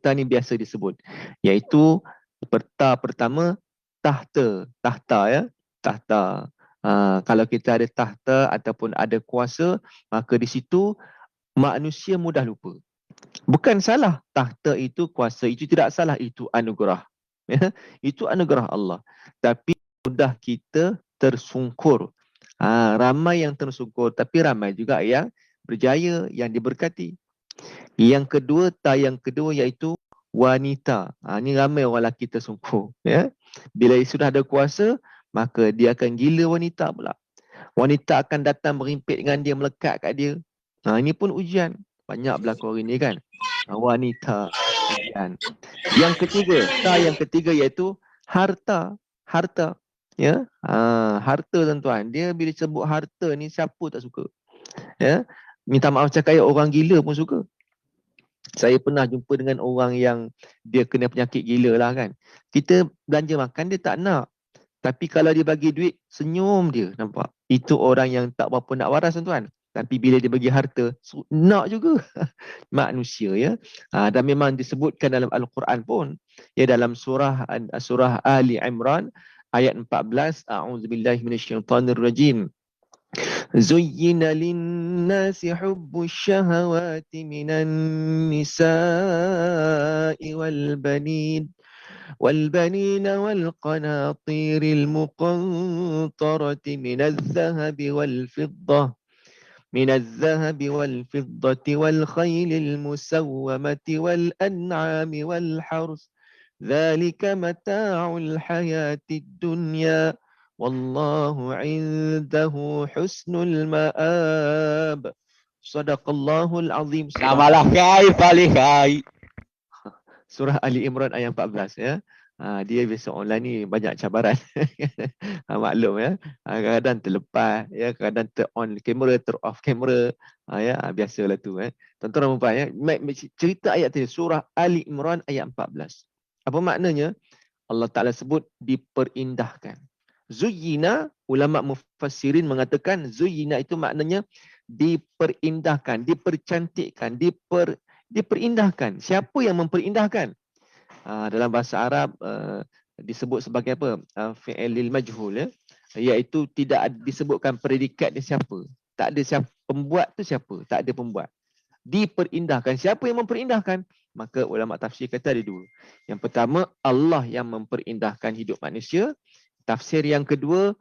harta ni biasa disebut, iaitu pertama tahta ya, tahta. Kalau kita ada tahta ataupun ada kuasa, maka di situ manusia mudah lupa. Bukan salah, tahta itu, kuasa itu tidak salah, itu anugerah. Ya, itu anugerah Allah. Tapi mudah kita tersungkur. Ramai yang tersungkur, tapi ramai juga yang berjaya, yang diberkati. Yang kedua iaitu wanita. Ini ramai orang lelaki tersungkur. Ya. Bila sudah ada kuasa, maka dia akan gila wanita pula. Wanita akan datang berimpit dengan dia, melekat kat dia. Ini pun ujian. Banyak berlaku hari ni kan. Wanita, ujian. Yang ketiga iaitu harta. Harta. Ya, harta tuan-tuan. Dia bila sebut harta ni, siapa tak suka? Ya, minta maaf cakap, orang gila pun suka. Saya pernah jumpa dengan orang yang dia kena penyakit gila lah kan. Kita belanja makan, dia tak nak. Tapi kalau dia bagi duit, senyum dia, nampak? Itu orang yang tak berapa nak waras tuan-tuan. Tapi bila dia bagi harta, nak juga. Manusia ya. Dan memang disebutkan dalam Al-Quran pun. Ya, dalam surah Ali Imran ayat 14. A'udzubillahi minasyaitanirrajim. Zuyyina lin-nasi hubbus syahawati minan nisa'i wal banin والبنين والقناطير المقنطرة من الذهب والفضة والخيل المسومة والأنعام والحرث ذلك متاع الحياة الدنيا والله عنده حسن المآب. صدق الله العظيم. Namalah kai paling kai. Surah Ali Imran ayat 14 ya. Dia biasa online ni banyak cabaran. Maklum ya. Kadang-kadang terlepas ya, kadang ter-on kamera, ter-off kamera. Ya, biasalah tu Tuan-tuan dan puan ya. Cerita ayat tadi surah Ali Imran ayat 14. Apa maknanya? Allah Taala sebut diperindahkan. Zuyyina, ulama mufassirin mengatakan zuyyina itu maknanya diperindahkan, dipercantikkan, diperindahkan. Siapa yang memperindahkan? Dalam bahasa Arab disebut sebagai apa? Fi'il majhul ya. Iaitu tidak disebutkan predikat dia siapa. Tak ada siapa, pembuat tu siapa? Tak ada pembuat. Diperindahkan. Siapa yang memperindahkan? Maka ulama tafsir kata ada dua. Yang pertama, Allah yang memperindahkan hidup manusia. Tafsir yang kedua,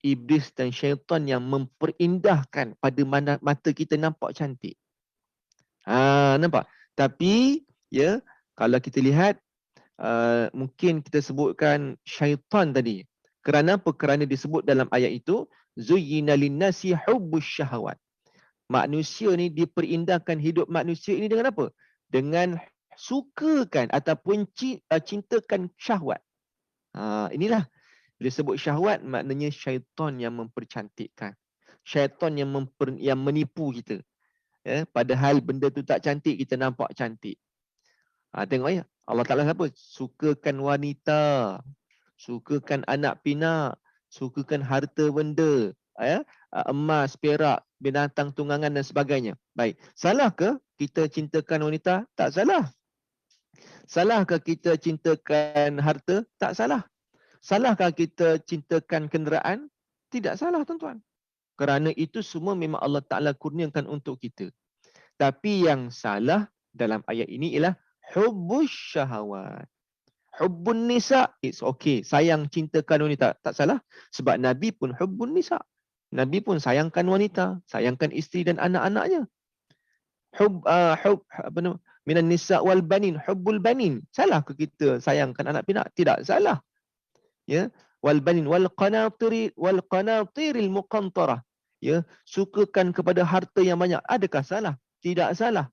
iblis dan syaitan yang memperindahkan pada mata kita nampak cantik. Nampak? Tapi ya, kalau kita lihat mungkin kita sebutkan syaitan tadi. Kerana apa? Kerana disebut dalam ayat itu zuyyina lin-nasi hubbus syahawat. Manusia ni diperindahkan hidup manusia ini dengan apa? Dengan sukakan ataupun cintakan syahwat. Inilah bila sebut syahwat, maknanya syaitan yang mempercantikkan. Syaitan yang menipu kita. Ya, padahal benda tu tak cantik, kita nampak cantik. Tengok ya, Allah Ta'ala apa? Sukakan wanita, sukakan anak pinak, sukakan harta benda, emas, perak, binatang tunggangan dan sebagainya. Baik, salah ke kita cintakan wanita? Tak salah. Salahkah kita cintakan harta? Tak salah. Salahkah kita cintakan kenderaan? Tidak salah tuan-tuan. Kerana itu semua memang Allah Ta'ala kurniakan untuk kita. Tapi yang salah dalam ayat ini ialah hubbus syahawat. Hubbun nisa, it's okay. Sayang, cintakan wanita. Tak salah. Sebab Nabi pun hubbun nisa. Nabi pun sayangkan wanita. Sayangkan isteri dan anak-anaknya. Minan nisa wal banin. Hubbul banin. Salah ke kita sayangkan anak pinak? Tidak salah. Ya, wal banin wal qanatiril muqantarah. Ya, sukakan kepada harta yang banyak. Adakah salah? Tidak salah.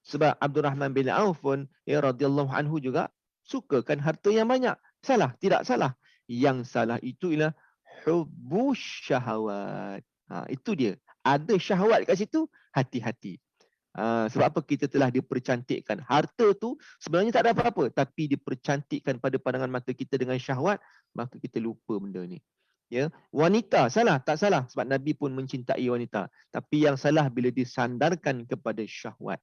Sebab Abdurrahman bin Auf pun ya radhiyallahu anhu juga sukakan harta yang banyak. Salah? Tidak salah. Yang salah itu ialah hubbus syahawat. Itu dia. Ada syahwat kat situ, hati-hati. Sebab apa? Kita telah dipercantikkan. Harta tu sebenarnya tak ada apa-apa, tapi dipercantikkan pada pandangan mata kita dengan syahwat, maka kita lupa benda ni. Ya, wanita salah tak salah sebab Nabi pun mencintai wanita. Tapi yang salah bila disandarkan kepada syahwat.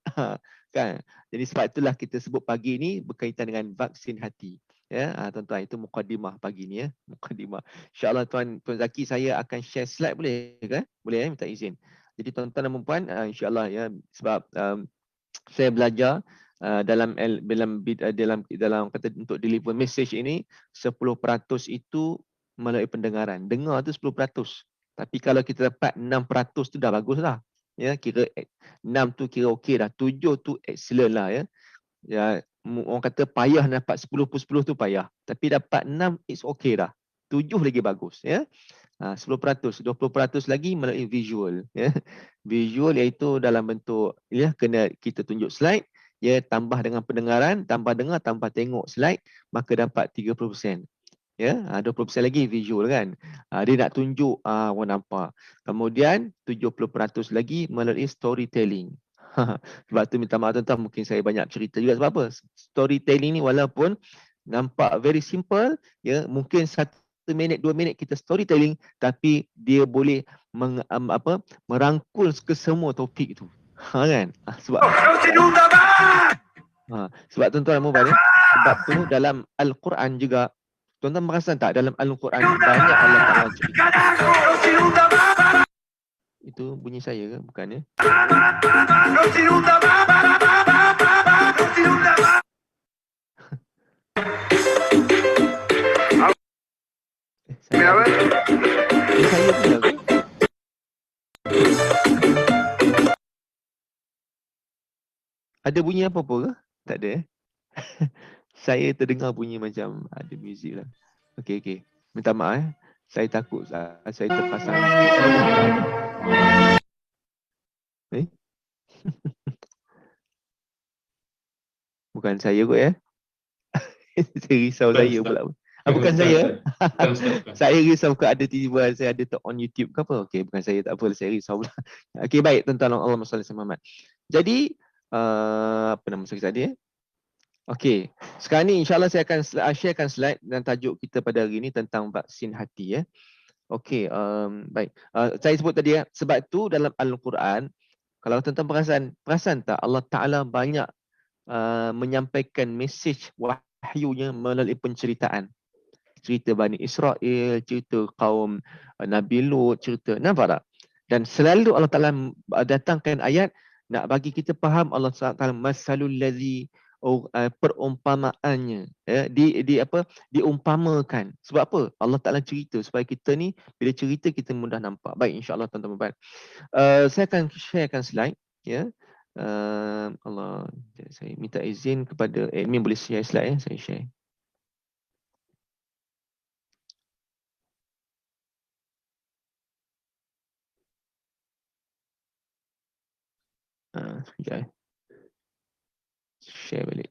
Kan? Jadi sebab itulah kita sebut pagi ni berkaitan dengan vaksin hati. Ya, tuan-tuan, itu mukadimah pagi ni ya, mukadimah. Insya-Allah Tuan Zaki, saya akan share slide, boleh ke? Boleh ya, minta izin. Jadi tuan-tuan dan puan, insya-Allah ya, sebab saya belajar dalam kata untuk deliver message ini 10% itu melalui pendengaran. Dengar tu 10%. Tapi kalau kita dapat 6% tu dah bagus lah. Ya, kira 6 tu kira okey dah. 7 tu excellent lah ya. Ya, orang kata payah dapat 10/10 tu payah. Tapi dapat 6 it's okey dah. 7 lagi bagus ya. 10%, 20% lagi melalui visual ya. Visual iaitu dalam bentuk ya, kena kita tunjuk slide ya, tambah dengan pendengaran, tambah dengar, tambah tengok slide, maka dapat 30%. Ya, 20% lagi visual kan. Dia nak tunjuk orang nampak. Kemudian 70% lagi melalui storytelling. Sebab tu minta maaf tuan-tuan, mungkin saya banyak cerita juga sebab apa? Storytelling ni walaupun nampak very simple ya, mungkin 1 minit 2 minit kita storytelling, tapi dia boleh merangkul ke semua topik tu. Kan? Sebab tuan-tuan dan sebab tu dalam Al-Quran juga, tuan-tuan perasan tak dalam Al-Quran banyak Allah Ta'ala cerita. Itu bunyi saya ke? Bukan ya? Saya pula ke? Ada bunyi apa-apa ke? Tak ada. Saya terdengar bunyi macam ada muzik lah. Okey. Minta maaf. Saya takut saya terpasang. Bukan saya kot ya. Saya risau saya pula. Bukan saya. Saya risau ke ada tiba-tiba saya ada tak on YouTube ke apa. Okey, bukan saya, tak apa, saya risau pula. Okey, baik tuan-tuan, Allahumma salli ala Muhammad. Jadi apa nama saya tadi ya? Okey, sekarang ni insya-Allah saya akan sharekan slide dan tajuk kita pada hari ini tentang vaksin hati ya. Okey, baik. Saya sebut tadi ya, sebab tu dalam Al-Quran, kalau tuan-tuan perasan tak Allah Taala banyak menyampaikan mesej wahyunya melalui penceritaan. Cerita Bani Israel, cerita kaum Nabi Lut, cerita, nampak tak? Dan selalu Allah Taala datangkan ayat nak bagi kita faham. Allah Taala masalul ladzi, perumpamaannya ya, diumpamakan. Sebab apa? Allah Taala cerita supaya kita ni bila cerita kita mudah nampak. Baik, insya-Allah tuan-tuan. Saya akan sharekan slide ya. Allah, saya minta izin kepada admin boleh share slide ya, saya share. Sekejap. Share balik.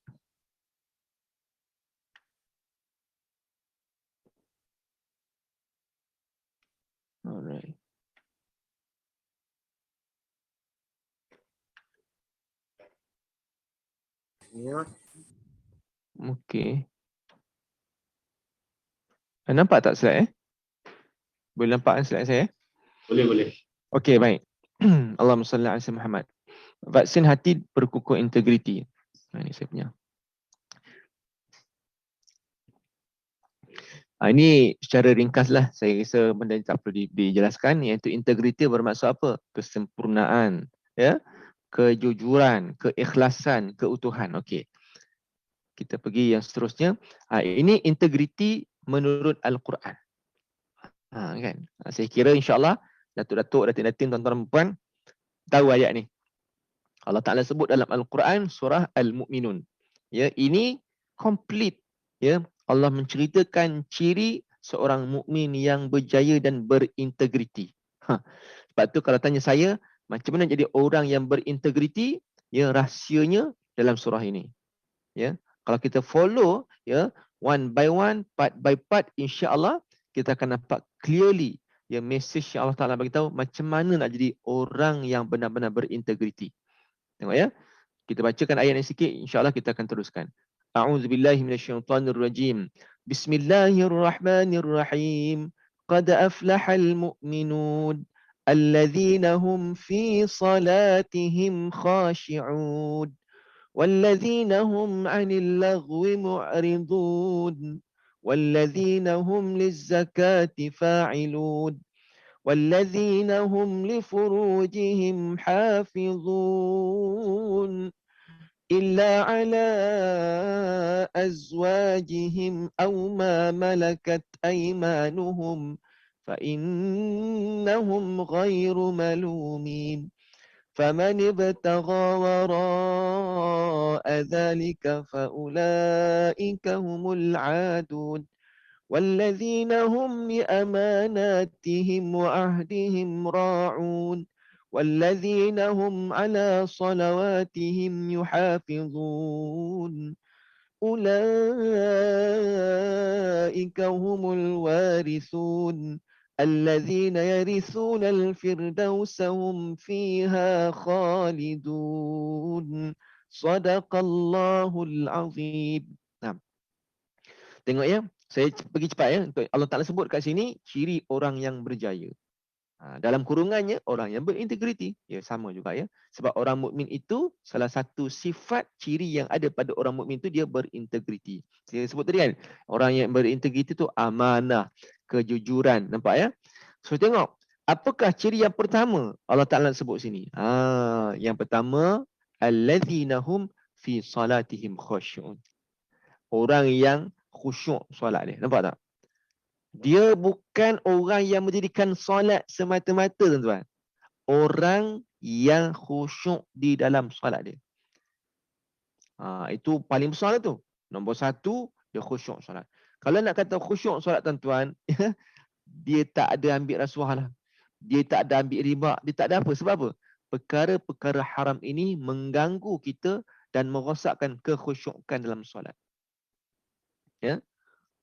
Alright. Okey. Nampak tak slide Boleh nampak kan slide saya? Boleh. Okey, baik. Allahumma salli ala Muhammad. Vaksin hati berkukuh integriti. Ini saya punya. Ini secara ringkaslah, saya rasa benda tak perlu dijelaskan, iaitu integriti bermaksud apa? Kesempurnaan, ya, kejujuran, keikhlasan, keutuhan. Okey. Kita pergi yang seterusnya. Ini integriti menurut Al-Quran. Kan? Saya kira insya-Allah datuk-datuk, datin-datin, tuan-tuan dan puan tahu ayat ni. Allah Taala sebut dalam Al-Quran surah Al-Mu'minun. Ya, ini complete ya. Allah menceritakan ciri seorang mukmin yang berjaya dan berintegriti. Sebab tu kalau tanya saya, macam mana jadi orang yang berintegriti? Ya, rahsianya dalam surah ini. Ya. Kalau kita follow ya, one by one, part by part, insya-Allah kita akan nampak clearly ya message yang Allah Taala bagi tahu macam mana nak jadi orang yang benar-benar berintegriti. Tengok ya. Kita bacakan ayat ini sikit, insya-Allah kita akan teruskan. A'udzubillahi minasyaitonirrajim. Bismillahirrahmanirrahim. قد أفلح المؤمنون الذين هم في صلاتهم خاشعون والذين هم عن اللغو معرضون والذين هم للزكاة فاعلون والذين هم لفروجهم حافظون إلا على أزواجهم أو ما ملكت أيمانهم فإنهم غير ملومين فمن ابتغى وراء ذلك فأولئك هم العادون والذين هم لأماناتهم وعهدهم راعون والذين هم على صلواتهم يحافظون أولئك هم الوارثون الذين يرثون الفردوس هم فيها خالدون صدق الله العظيم. Nah, tengok ya, saya pergi cepat ya. Allah Ta'ala sebut kat sini ciri orang yang berjaya. Dalam kurungannya orang yang berintegriti. Ya, sama juga ya. Sebab orang mukmin itu salah satu sifat ciri yang ada pada orang mukmin itu dia berintegriti. Saya sebut tadi kan, orang yang berintegriti itu amanah, kejujuran. Nampak ya? So tengok, apakah ciri yang pertama Allah Ta'ala sebut sini? Yang pertama, allazina hum fi salatihim khusyu'un. Orang yang khusyuk solat dia. Nampak tak? Dia bukan orang yang mendirikan solat semata-mata, tuan-tuan. Orang yang khusyuk di dalam solat dia. Itu paling besar tu. Nombor satu, dia khusyuk solat. Kalau nak kata khusyuk solat, tuan-tuan, dia tak ada ambil rasuah lah. Dia tak ada ambil riba. Dia tak ada apa. Sebab apa? Perkara-perkara haram ini mengganggu kita dan merosakkan kekhusyukan dalam solat. Ya.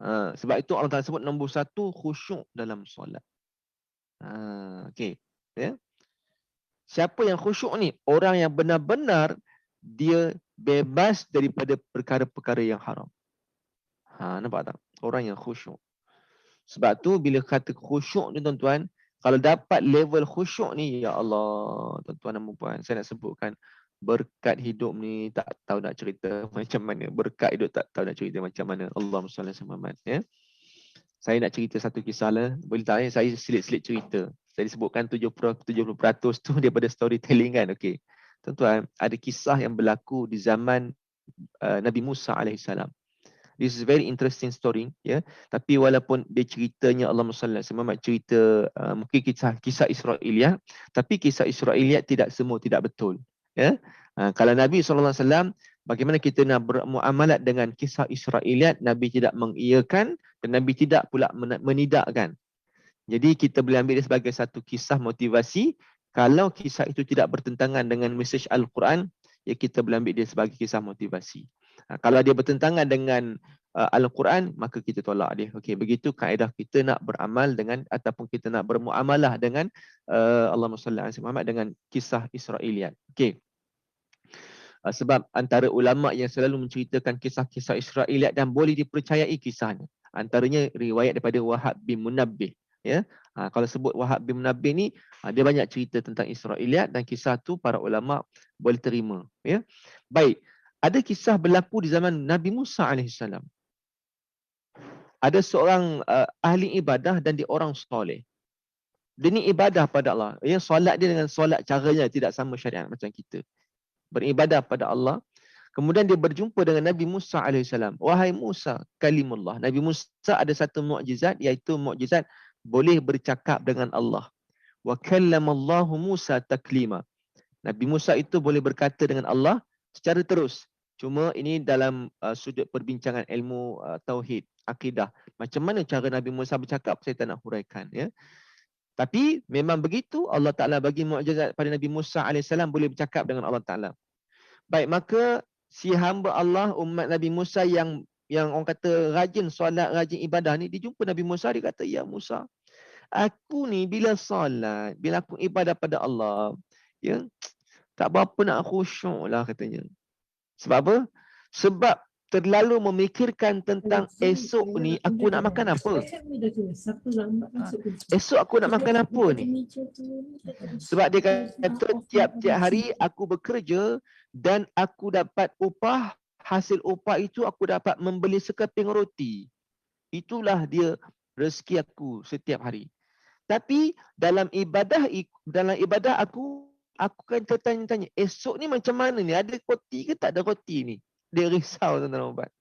Sebab itu Allah Ta'ala sebut nombor satu, khusyuk dalam solat. Okey. Ya. Siapa yang khusyuk ni? Orang yang benar-benar dia bebas daripada perkara-perkara yang haram. Nampak tak? Orang yang khusyuk. Sebab tu bila kata khusyuk ni, tuan-tuan, kalau dapat level khusyuk ni, ya Allah, tuan-tuan dan puan, saya nak sebutkan berkat hidup ni tak tahu nak cerita macam mana. Berkat hidup tak tahu nak cerita macam mana. Allahumma salli ala Muhammad. Ya. Saya nak cerita satu kisah lah. Boleh tak? Saya selit-selit cerita. Saya disebutkan 70% tu daripada storytelling kan. Okey. Tuan-tuan, ada kisah yang berlaku di zaman Nabi Musa AS. This is very interesting story. Ya. Tapi walaupun dia ceritanya Allahumma salli ala Muhammad, cerita mungkin kisah Israiliyat. Tapi kisah Israiliyat tidak semua tidak betul. Ya. Kalau Nabi SAW, bagaimana kita nak bermuamalat dengan kisah Israiliyat, Nabi tidak mengiyakan dan Nabi tidak pula menidakkan. Jadi kita boleh ambil dia sebagai satu kisah motivasi. Kalau kisah itu tidak bertentangan dengan mesej Al-Quran, ya kita boleh ambil dia sebagai kisah motivasi. Kalau dia bertentangan dengan Al-Quran, maka kita tolak dia. Okey, begitu kaedah kita nak beramal dengan ataupun kita nak bermuamalah dengan Allahumma salli ala Muhammad dengan kisah Israiliyat. Okey. Sebab antara ulama yang selalu menceritakan kisah-kisah Israiliyat dan boleh dipercayai kisahnya, antaranya riwayat daripada Wahab bin Munabbih. Ya, kalau sebut Wahab bin Munabbih ni, dia banyak cerita tentang Israiliyat dan kisah tu para ulama boleh terima. Ya, baik. Ada kisah berlaku di zaman Nabi Musa AS. Ada seorang ahli ibadah dan dia orang soleh. Dia ni ibadah pada Allah. Ya, solat dia dengan solat caranya tidak sama syariat macam kita. Beribadah pada Allah. Kemudian dia berjumpa dengan Nabi Musa AS. Wahai Musa, kalimullah. Nabi Musa ada satu mukjizat, iaitu mukjizat boleh bercakap dengan Allah. Wa kallamallahu Musa taklima. Nabi Musa itu boleh berkata dengan Allah secara terus. Cuma ini dalam sudut perbincangan ilmu tauhid, akidah. Macam mana cara Nabi Musa bercakap, saya tak nak huraikan. Ya. Tapi memang begitu Allah Ta'ala bagi mukjizat pada Nabi Musa AS boleh bercakap dengan Allah Ta'ala. Baik, maka si hamba Allah, umat Nabi Musa yang orang kata rajin solat, rajin ibadah ni, dia jumpa Nabi Musa, dia kata, ya Musa, aku ni bila solat, bila aku ibadah pada Allah, ya, tak berapa nak khusyuk lah katanya. Sebab apa? Sebab terlalu memikirkan tentang esok ni aku nak makan apa. Esok aku nak makan apa ni. Sebab dia kata tiap-tiap hari aku bekerja dan aku dapat upah, hasil upah itu aku dapat membeli sekeping roti. Itulah dia rezeki aku setiap hari. Tapi dalam ibadah aku kan tertanya-tanya, esok ni macam mana ni? Ada roti ke tak ada roti ni? Dia risau tuan-tuan dan puan.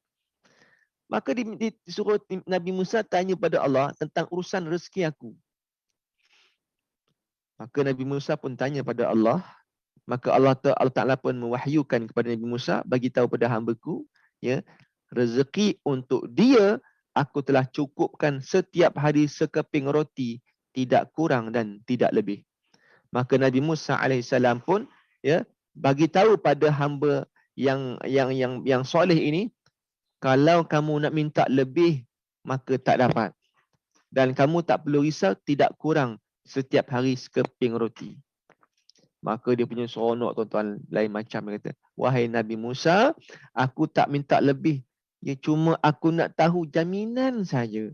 Maka disuruh Nabi Musa tanya pada Allah tentang urusan rezeki aku. Maka Nabi Musa pun tanya pada Allah. Maka Allah Ta'ala pun mewahyukan kepada Nabi Musa, bagi tahu pada hamba-Ku, ya, rezeki untuk dia aku telah cukupkan setiap hari sekeping roti, tidak kurang dan tidak lebih. Maka Nabi Musa alaihissalam pun, ya, bagi tahu pada hamba yang soleh ini, kalau kamu nak minta lebih, maka tak dapat. Dan kamu tak perlu risau, tidak kurang setiap hari sekeping roti. Maka dia punya seronok tuan-tuan lain macam. Dia kata, wahai Nabi Musa, aku tak minta lebih. Ya, cuma aku nak tahu jaminan saja.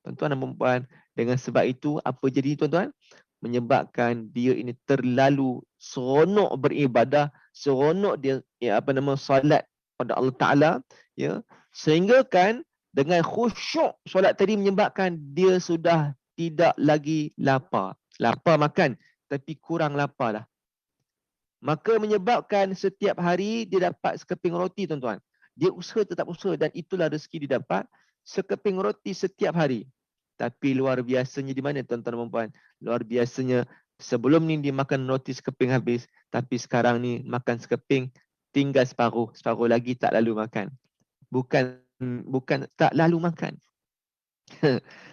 Tuan-tuan dan puan-puan, dengan sebab itu, apa jadi tuan-tuan? Menyebabkan dia ini terlalu seronok beribadah, seronok dia solat pada Allah Ta'ala, ya, sehingga kan dengan khusyuk solat tadi menyebabkan dia sudah tidak lagi lapar. Lapar makan, tapi kurang lapar lah. Maka menyebabkan setiap hari dia dapat sekeping roti tuan-tuan. Dia usaha tetap usaha dan itulah rezeki dia dapat, sekeping roti setiap hari. Tapi luar biasanya di mana tuan-tuan dan puan? Luar biasanya sebelum ni dia makan roti sekeping habis, tapi sekarang ni makan sekeping tinggal separuh, separuh lagi tak lalu makan. Bukan tak lalu makan.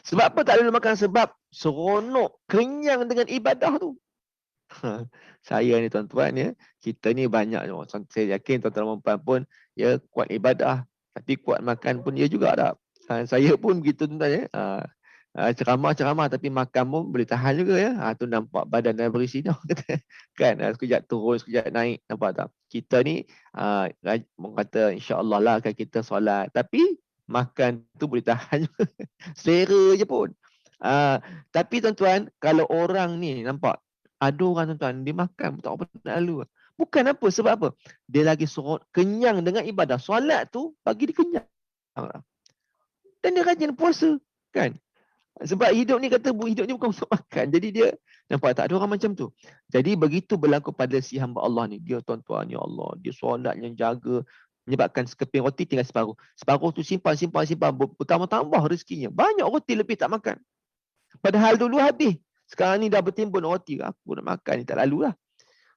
Sebab apa tak lalu makan? Sebab seronok, kenyang dengan ibadah tu. Saya ni tuan-tuan, ya, kita ni banyak, saya yakin tuan-tuan dan puan pun, ya, kuat ibadah, tapi kuat makan pun dia juga tak. Saya pun begitu tuan-tuan, ya. Ceramah tapi makan pun boleh tahan juga, ya. Tu nampak badan dah berisi dah. Kan, sekejap turun, sekejap naik, nampak tak? Kita ni kata insya-Allah lah kan kita solat, tapi makan tu boleh tahan juga. Selera je pun. Tapi tuan-tuan, kalau orang ni nampak ada orang tuan-tuan, dia makan tak apa nak lalu. Bukan apa, sebab apa? Dia lagi kenyang dengan ibadah. Solat tu bagi dia kenyang. Dan dia rajin puasa, kan? Sebab hidup ni hidup ni bukan untuk makan. Jadi dia nampak tak ada orang macam tu. Jadi begitu berlaku pada si hamba Allah ni. Dia tuan-tuan, ya Allah, dia solat yang jaga, menyebabkan sekeping roti tinggal separuh. Separuh tu simpan. Bertambah-tambah rezekinya. Banyak roti lebih tak makan. Padahal dulu habis. Sekarang ni dah bertimbun roti. Aku nak makan ni tak lalu lah.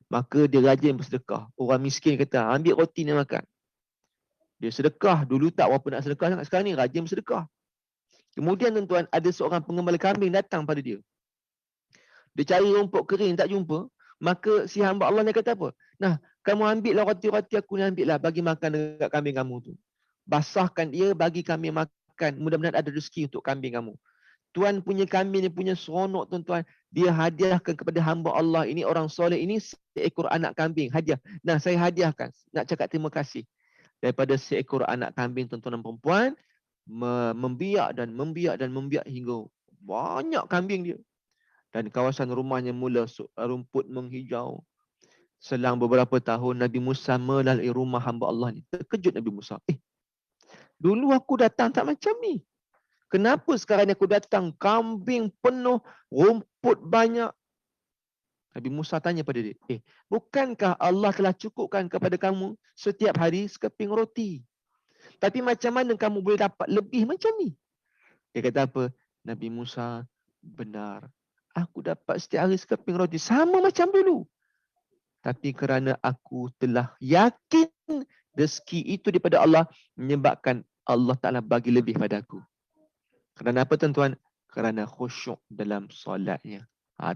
Maka dia rajin bersedekah. Orang miskin kata, ambil roti ni makan. Dia sedekah. Dulu tak berapa nak sedekah sangat. Sekarang ni rajin bersedekah. Kemudian tuan-tuan, ada seorang pengembala kambing datang pada dia. Dia cari rumput kering, tak jumpa. Maka si hamba Allah ni kata apa? Nah, kamu ambillah roti-roti aku ni, ambillah. Bagi makan dekat kambing kamu tu. Basahkan dia, bagi kami makan. Mudah-mudahan ada rezeki untuk kambing kamu. Tuan punya kambing ni punya seronok tuan-tuan. Dia hadiahkan kepada hamba Allah. Ini orang soleh. Ini seekor anak kambing. Hadiah. Nah, saya hadiahkan. Nak cakap terima kasih. Daripada seekor anak kambing tuan-tuan dan perempuan. Membiak hingga banyak kambing dia. Dan kawasan rumahnya mula rumput menghijau. Selang beberapa tahun Nabi Musa melalui rumah hamba Allah ni. Terkejut Nabi Musa. Dulu aku datang tak macam ni. Kenapa sekarang ni aku datang kambing penuh, rumput banyak? Nabi Musa tanya pada dia, bukankah Allah telah cukupkan kepada kamu setiap hari sekeping roti? Tapi macam mana kamu boleh dapat lebih macam ni? Dia kata apa? Nabi Musa, benar. Aku dapat setiap hari sekeping roti. Sama macam dulu. Tapi kerana aku telah yakin rezeki itu daripada Allah, menyebabkan Allah Ta'ala bagi lebih pada aku. Kerana apa tuan-tuan? Kerana khusyuk dalam solatnya.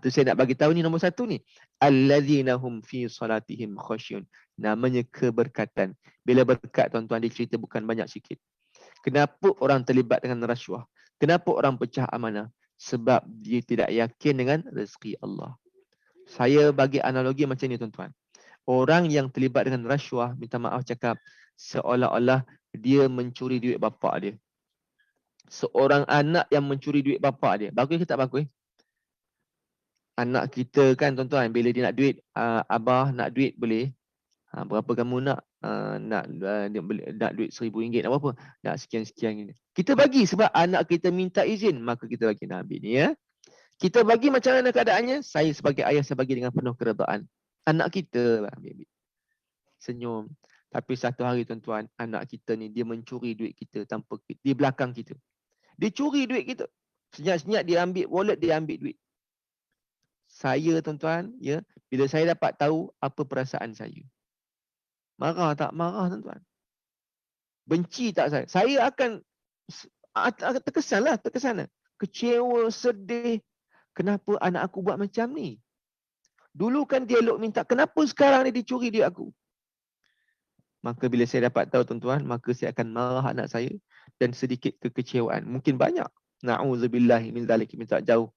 Tu saya nak bagi tahu ni nombor satu ni. Allazina hum fi salatihim khusyun. Namanya keberkatan. Bila berkat tuan-tuan dicerita bukan banyak sikit. Kenapa orang terlibat dengan rasuah? Kenapa orang pecah amanah? Sebab dia tidak yakin dengan rezeki Allah. Saya bagi analogi macam ni tuan-tuan. Orang yang terlibat dengan rasuah, minta maaf cakap, seolah-olah dia mencuri duit bapa dia. Seorang anak yang mencuri duit bapa dia. Bagus ke tak bagus? Anak kita kan tuan-tuan, bila dia nak duit, abah nak duit boleh. Berapa kamu nak? Nak duit RM1,000 nak berapa? Nak sekian-sekian. Kita bagi sebab anak kita minta izin, maka kita bagi. Nah, ambil ni ya. Kita bagi macam mana keadaannya? Saya sebagai ayah, saya bagi dengan penuh keredaan. Anak kita, ambil. Senyum. Tapi satu hari tuan-tuan, anak kita ni dia mencuri duit kita tanpa di belakang kita. Dia curi duit kita. Senyap-senyap dia ambil wallet, dia ambil duit. Saya tuan-tuan, ya, bila saya dapat tahu apa perasaan saya. Marah tak? Marah tuan-tuan. Benci tak saya? Saya akan terkesan. Kecewa, sedih. Kenapa anak aku buat macam ni? Dulu kan dia elok minta, kenapa sekarang ni dia curi duit aku? Maka bila saya dapat tahu tuan-tuan, maka saya akan marah anak saya dan sedikit kekecewaan. Mungkin banyak. Na'udzubillah min zalik, minta jauh.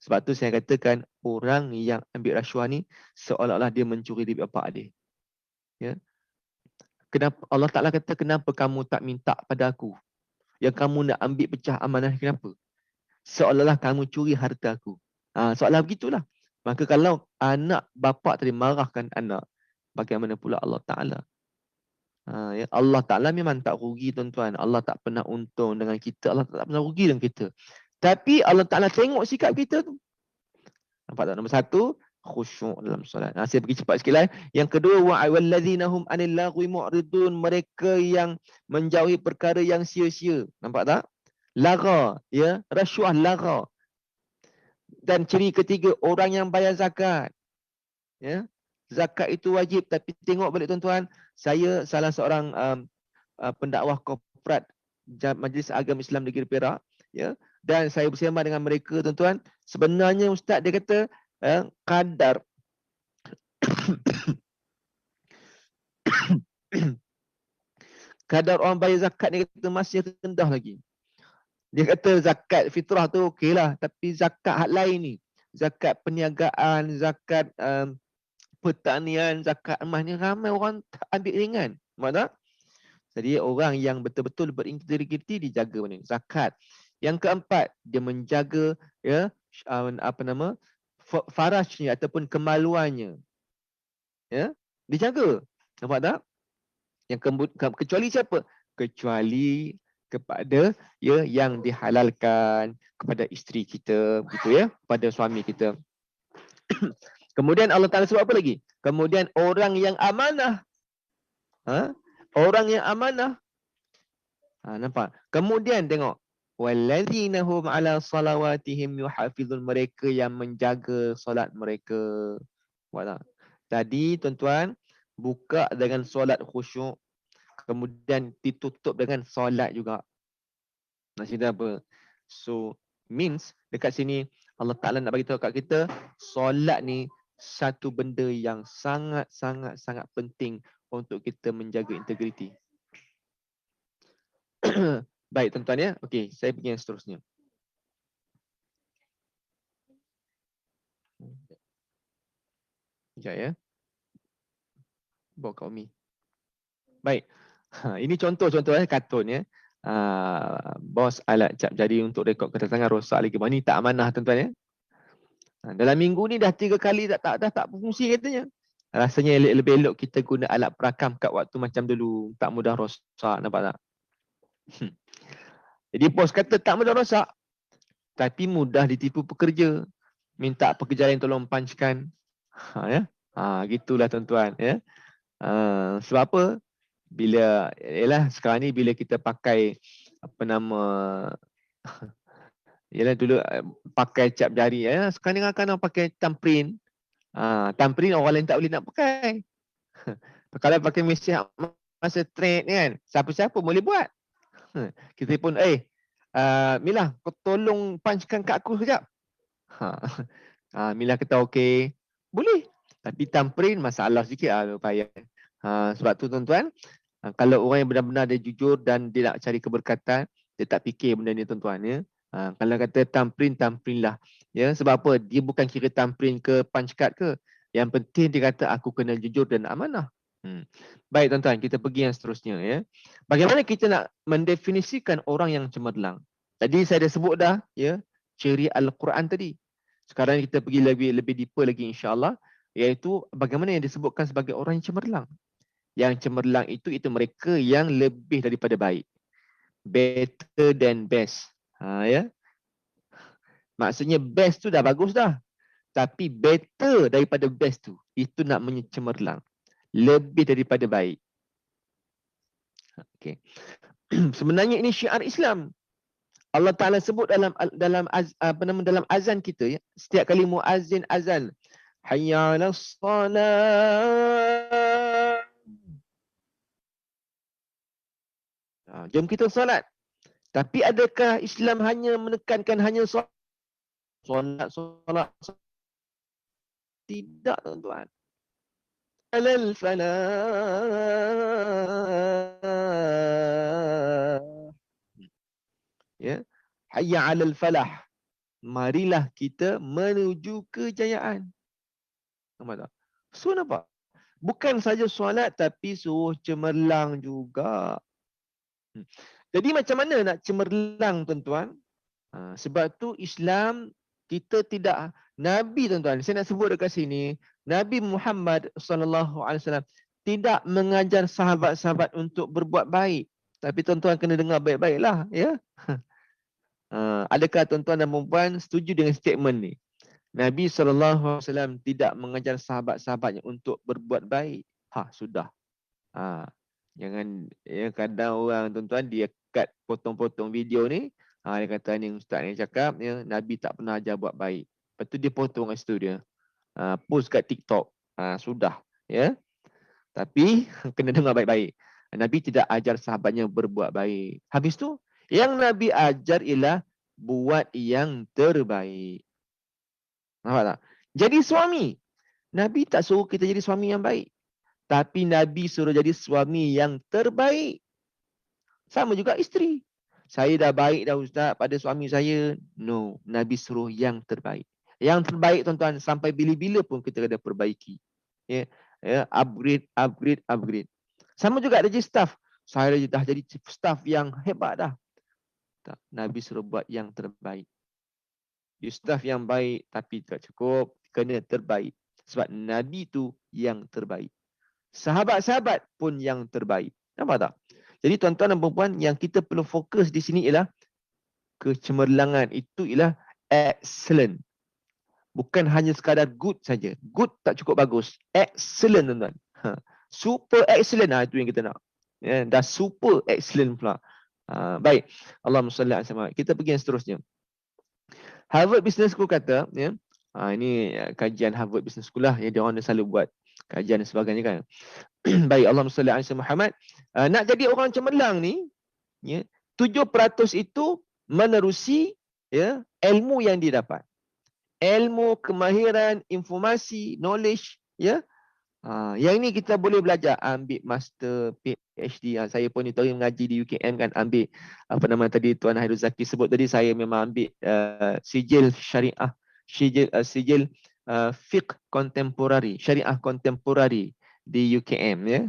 Sebab tu saya katakan orang yang ambil rasuah ni seolah-olah dia mencuri duit bapa dia. Ya. Kenapa Allah Taala kata kenapa kamu tak minta pada aku? Yang kamu nak ambil pecah amanah kenapa? Seolah-olah kamu curi harta aku. Soalan begitulah. Maka kalau anak bapa tadi marahkan anak, bagaimana pula Allah Taala? Ya, Allah Taala memang tak rugi tuan-tuan. Allah tak pernah untung dengan kita. Allah tak pernah rugi dengan kita. Tapi Allah Ta'ala tengok sikap kita tu. Nampak tak? Nombor satu, khusyuk dalam solat. Saya pergi cepat sikit lah. Yang kedua, wa'awalladzina hum anil lagwi mu'ridun. Mereka yang menjauhi perkara yang sia-sia. Nampak tak? Lara. Ya? Rasuah lara. Dan ciri ketiga, orang yang bayar zakat. Ya? Zakat itu wajib. Tapi tengok balik tuan-tuan. Saya salah seorang pendakwah korporat Majlis Agama Islam Negeri Perak. Ya? Dan saya bersama dengan mereka tuan-tuan. Sebenarnya Ustaz dia kata kadar kadar orang bayar zakat ni kata masih rendah lagi. Dia kata zakat fitrah tu okeylah, tapi zakat hak lain ni, zakat perniagaan, zakat pertanian, zakat emas ni ramai orang tak ambil ringan. Nampak tak? Jadi orang yang betul-betul berintegriti dijaga mana? Zakat. Yang keempat, dia menjaga ya farajnya ataupun kemaluannya. Ya, dijaga. Nampak tak? Yang kecuali siapa? Kecuali kepada ya yang dihalalkan kepada isteri kita, gitu ya, kepada suami kita. Kemudian Allah Taala sebut apa lagi? Kemudian orang yang amanah. Orang yang amanah. Nampak? Kemudian tengok, walladzina hum ala salawatihim yuhafizun, mereka yang menjaga solat mereka. Nampak tak? Tadi tuan-tuan buka dengan solat khusyuk, kemudian ditutup dengan solat juga. Maksudnya apa? So means dekat sini Allah Taala nak bagi tahu kat kita, solat ni satu benda yang sangat penting untuk kita menjaga integriti. Baik tuan-tuan ya. Okey, saya pergi yang seterusnya. Sekejap ya. Bawa kat Umi. Baik. Ini contoh-contoh kartun ya. Bos alat cap jari untuk rekod kedatangan rosak lagi. Ini tak amanah tuan-tuan ya. Dalam minggu ni dah 3 kali dah tak berfungsi katanya. Rasanya lebih elok kita guna alat perakam kat waktu macam dulu. Tak mudah rosak. Nampak tak? Jadi bos kata tak mudah rosak. Tapi mudah ditipu pekerja. Minta pekerja lain tolong punchkan. Ya. Gitulah tuan-tuan ya. Sebab apa? Bila sekarang ni bila kita pakai yalah dulu pakai cap jari ya. Sekarang ni kan pakai thumbprint. Thumbprint orang lain tak boleh nak pakai. Kalau pakai mesin masa trade ni kan, siapa-siapa boleh buat. Kita pun Milah, kau tolong punchkan kat aku sekejap. Milah kata okey. Boleh. Tapi thumbprint masalah sikit payah. Sebab tu tuan-tuan, kalau orang yang benar-benar dia jujur dan dia nak cari keberkatan, dia tak fikir benda ni tuan-tuan ya. Kalau kata thumbprint lah. Ya, sebab apa? Dia bukan kira thumbprint ke punch card ke. Yang penting dia kata aku kena jujur dan amanah. Baik tuan-tuan, kita pergi yang seterusnya ya. Bagaimana kita nak mendefinisikan orang yang cemerlang? Tadi saya dah sebut dah ya, ciri Al-Quran tadi. Sekarang kita pergi lebih deeper lagi insya-Allah, iaitu bagaimana yang disebutkan sebagai orang yang cemerlang. Yang cemerlang itu mereka yang lebih daripada baik. Better than best. Ya. Maksudnya best tu dah bagus dah. Tapi better daripada best tu, itu nak cemerlang. Lebih daripada baik. Okay. Sebenarnya ini syiar Islam. Allah Taala sebut dalam azan kita ya. Setiap kali muazzin azan, hayya 'alas salat. Jom kita solat. Tapi adakah Islam hanya menekankan hanya solat? Solat. Tidak tuan-tuan. Alal falah. Ya. Hayya 'alal falah. Marilah kita menuju kejayaan. Nampak tak? So nampak? Bukan saja solat tapi suruh cemerlang juga. Jadi macam mana nak cemerlang tuan-tuan? Sebab tu Islam kita tidak Nabi tuan-tuan. Saya nak sebut dekat sini, Nabi Muhammad sallallahu alaihi wasallam tidak mengajar sahabat-sahabat untuk berbuat baik. Tapi tuan-tuan kena dengar baik-baiklah ya. Adakah tuan-tuan dan puan setuju dengan statement ni? Nabi SAW tidak mengajar sahabat-sahabatnya untuk berbuat baik. Sudah. Jangan ya, kadang orang tuan-tuan dia cut potong-potong video ni. Dia kata ni ustaz ni cakap ya, Nabi tak pernah ajar buat baik. Lepas tu dia potong kat situ dia. Post kat TikTok. Sudah. Ya. Tapi kena dengar baik-baik. Nabi tidak ajar sahabatnya berbuat baik. Habis tu yang Nabi ajar ialah buat yang terbaik. Nampak tak? Jadi suami. Nabi tak suruh kita jadi suami yang baik. Tapi Nabi suruh jadi suami yang terbaik. Sama juga isteri. Saya dah baik dah ustaz pada suami saya. No. Nabi suruh yang terbaik. Yang terbaik tuan-tuan sampai bila-bila pun kita kena perbaiki. Ya. Upgrade. Sama juga jadi staff. Saya dah jadi staff yang hebat dah. Nabi suruh buat yang terbaik. Staff yang baik tapi tak cukup, kena terbaik. Sebab Nabi tu yang terbaik. Sahabat-sahabat pun yang terbaik. Nampak tak? Jadi tuan-tuan dan puan-puan, yang kita perlu fokus di sini ialah kecemerlangan itu ialah excellent. Bukan hanya sekadar good saja. Good tak cukup bagus. Excellent tuan-tuan. Super excellent itu yang kita nak. Ya, dah super excellent pula. Baik. Allahumma salli alaihi wasallam. Kita pergi yang seterusnya. Harvard Business School kata, ya, ini kajian Harvard Business School lah, ya, dia orang selalu buat kajian dan sebagainya kan. Baik, Allahumma salli alaihi Muhammad. Nak jadi orang cemerlang ni, ya, 7% itu menerusi ya, ilmu yang didapat. Ilmu, kemahiran, informasi, knowledge, ya. Yang ini kita boleh belajar, ambil master, PhD. Saya pun ni tahu mengaji di UKM kan, ambil apa nama tadi Tuan Hairul Zaki sebut tadi, saya memang ambil sijil syariah, sijil fiqh kontemporari, syariah kontemporari di UKM ya.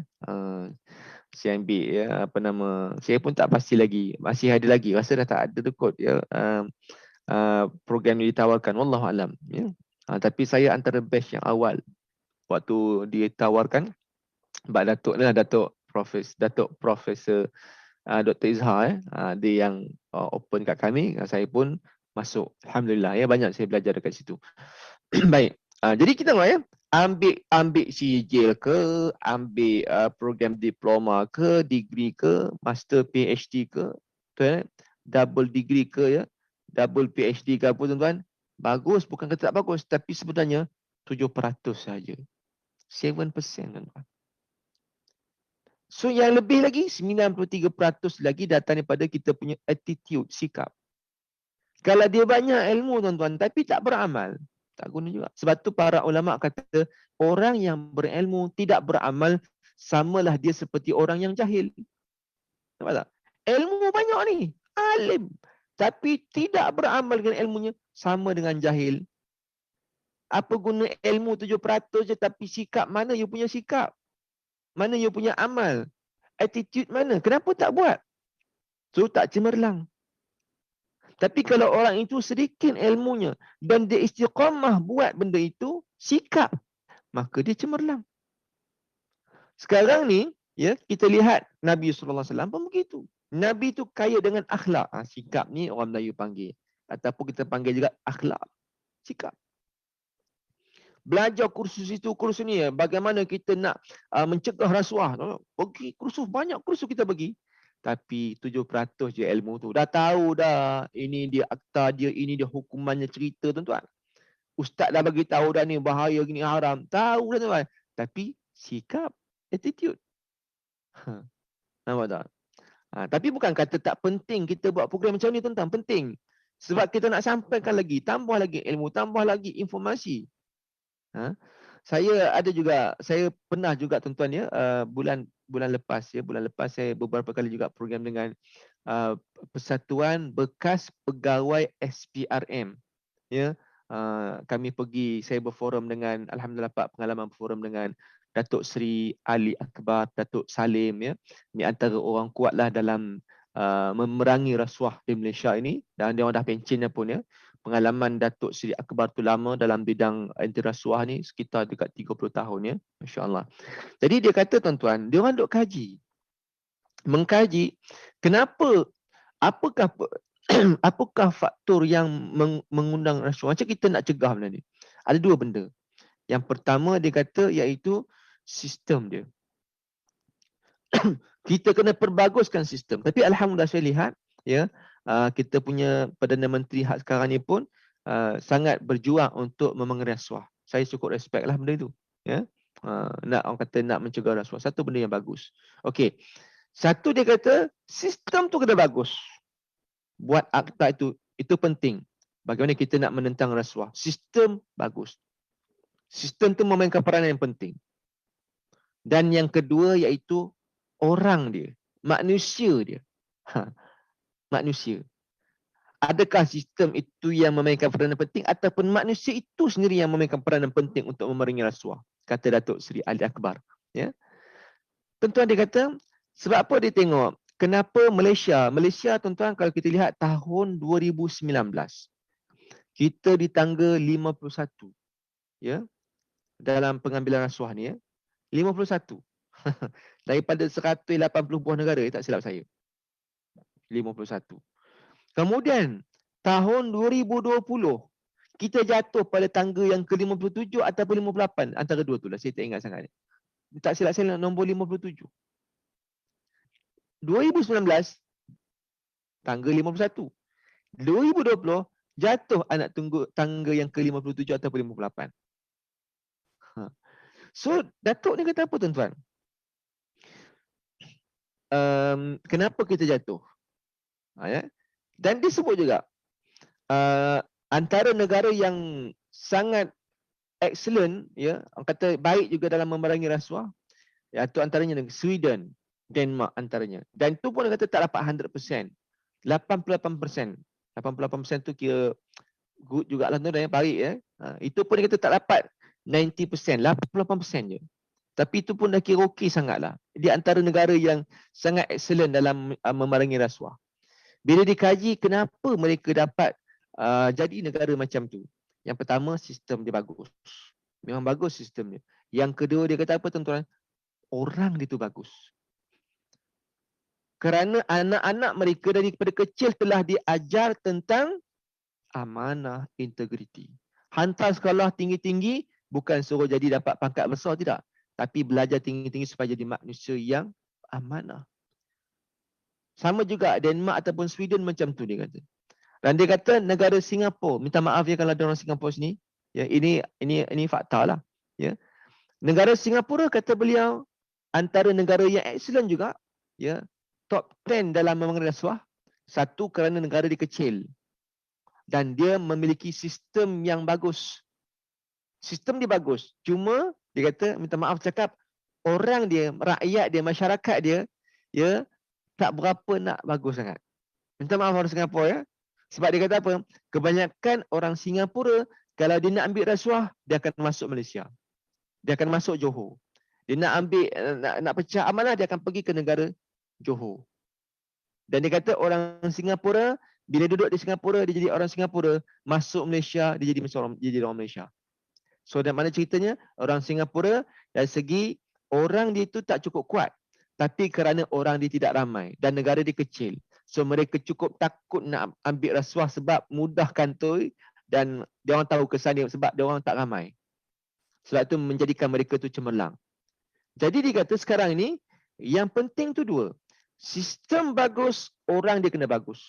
Saya ambil ya, apa nama, saya pun tak pasti lagi, masih ada lagi, rasa dah tak ada kot ya. Program yang ditawarkan, wallahu alam ya. Tapi saya antara batch yang awal waktu ditawarkan Mbak Datuk ni lah, Datuk Profesor Dr. Izhar dia yang open kat kami, saya pun masuk. Alhamdulillah ya, banyak saya belajar dekat situ. Baik. Jadi kita tengok ya, ambil sijil ke, ambil program diploma ke, degree ke, master PhD ke, tuan, double degree ke ya, double PhD ke apa tuan-tuan, bagus, bukan kata tak bagus, tapi sebenarnya 7% saja. 7% tuan-tuan. So yang lebih lagi 93% lagi datang daripada kita punya attitude, sikap. Kalau dia banyak ilmu tuan-tuan tapi tak beramal, tak guna juga. Sebab tu para ulama kata orang yang berilmu tidak beramal samalah dia seperti orang yang jahil. Nampak tak? Ilmu banyak ni, alim, tapi tidak beramal dengan ilmunya, sama dengan jahil. Apa guna ilmu 7% je tapi sikap mana you punya sikap? Mana you punya amal? Attitude mana? Kenapa tak buat? So tak cemerlang. Tapi kalau orang itu sedikit ilmunya dan dia istiqamah buat benda itu, sikap, maka dia cemerlang. Sekarang ni, ya, kita lihat Nabi SAW pun begitu. Nabi itu kaya dengan akhlak. Sikap ni orang Melayu panggil. Ataupun kita panggil juga akhlak. Sikap. Belajar kursus itu, kursus ni, bagaimana kita nak mencegah rasuah. Pergi kursus, banyak kursus kita pergi. Tapi 7% je ilmu tu. Dah tahu dah, ini dia akta dia, ini dia hukumannya, cerita tuan-tuan. Ustaz dah bagi tahu dah ni bahaya gini, haram. Tahu dah tuan-tuan. Tapi sikap, attitude. Nampak tak? Tapi bukan kata tak penting kita buat program macam ni tuan-tuan. Penting. Sebab kita nak sampaikan lagi, tambah lagi ilmu, tambah lagi informasi. Saya pernah juga tuan-tuan ya, bulan lepas saya beberapa kali juga program dengan Persatuan Bekas Pegawai SPRM. Ya, saya berforum dengan, alhamdulillah dapat pengalaman berforum dengan Datuk Seri Ali Akbar, Datuk Salim, ya. Ini antara orang kuatlah dalam memerangi rasuah di Malaysia ini, dan dia orang dah pencen pun ya. Pengalaman Datuk Seri Akbar tu lama dalam bidang anti rasuah ni sekitar dekat 30 tahun ya. Masya-Allah. Jadi dia kata tuan-tuan, dia orang duk kaji. Mengkaji kenapa, apakah faktor yang mengundang rasuah? Macam kita nak cegah benda ni. Ada dua benda. Yang pertama dia kata iaitu sistem dia. Kita kena perbaguskan sistem. Tapi alhamdulillah saya lihat ya, kita punya Perdana Menteri hak sekarang ni pun sangat berjuang untuk memengeras rasuah. Saya cukup respect lah benda itu. Ya. Orang kata nak mencegah rasuah. Satu benda yang bagus. Okey. Satu dia kata sistem tu kena bagus. Buat akta itu penting. Bagaimana kita nak menentang rasuah. Sistem bagus. Sistem tu memainkan peranan yang penting. Dan yang kedua iaitu orang dia. Manusia dia. Manusia. Adakah sistem itu yang memainkan peranan penting ataupun manusia itu sendiri yang memainkan peranan penting untuk memerangi rasuah? Kata Datuk Seri Ali Akbar. Ya. Tuan-tuan dia kata, sebab apa dia tengok? Kenapa Malaysia tuan-tuan kalau kita lihat tahun 2019. Kita di tangga 51. Ya. Dalam pengambilan rasuah ni ya. 51. Daripada 180 buah negara, tak silap saya. 51. Kemudian tahun 2020 kita jatuh pada tangga yang ke-57 ataupun 58, antara dua tu lah, saya tak ingat sangat. Tak silap saya nombor 57. 2019 tangga 51. 2020 jatuh anak tangga yang ke-57 ataupun 58. So Datuk ni kata apa tuan-tuan? Kenapa kita jatuh? Ya? Dan dia sebut juga antara negara yang sangat excellent, ya, orang kata baik juga dalam memerangi rasuah, iaitu antaranya Sweden, Denmark antaranya. Dan tu pun dia kata tak dapat 100%. 88%. 88% tu kira good jugalah tu, dah baik ya. Itu pun dia kata tak dapat 90%, 88% je. Tapi itu pun dah kira okey sangatlah. Dia antara negara yang sangat excellent dalam memerangi rasuah. Bila dikaji kenapa mereka dapat jadi negara macam tu. Yang pertama, sistem dia bagus. Memang bagus sistem dia. Yang kedua dia kata apa tuan-tuan? Orang dia tu bagus. Kerana anak-anak mereka daripada kecil telah diajar tentang amanah, integriti. Hantar sekolah tinggi-tinggi bukan suruh jadi dapat pangkat besar, tidak. Tapi belajar tinggi-tinggi supaya jadi manusia yang amanah. Sama juga Denmark ataupun Sweden macam tu dia kata. Dan dia kata negara Singapura, minta maaf ya kalau ada orang Singapura sini. Ya, ini fakta lah. Ya. Negara Singapura kata beliau antara negara yang excellent juga, ya, top 10 dalam memerangi rasuah. Satu, kerana negara dia kecil dan dia memiliki sistem yang bagus. Sistem dia bagus. Cuma dia kata, minta maaf cakap, orang dia, rakyat dia, masyarakat dia, ya, tak berapa nak bagus sangat. Minta maaf orang Singapura ya. Sebab dia kata apa? Kebanyakan orang Singapura kalau dia nak ambil rasuah, dia akan masuk Malaysia. Dia akan masuk Johor. Dia nak ambil, nak pecah amanah, dia akan pergi ke negara Johor. Dan dia kata orang Singapura, bila duduk di Singapura, dia jadi orang Singapura. Masuk Malaysia, dia jadi orang Malaysia. So, dan mana ceritanya, orang Singapura dari segi orang dia itu tak cukup kuat. Tapi kerana orang dia tidak ramai dan negara dia kecil. So, mereka cukup takut nak ambil rasuah sebab mudah kantoi dan dia orang tahu kesan dia sebab dia orang tak ramai. Sebab itu menjadikan mereka tu cemerlang. Jadi dia kata sekarang ini, yang penting tu dua. Sistem bagus, orang dia kena bagus.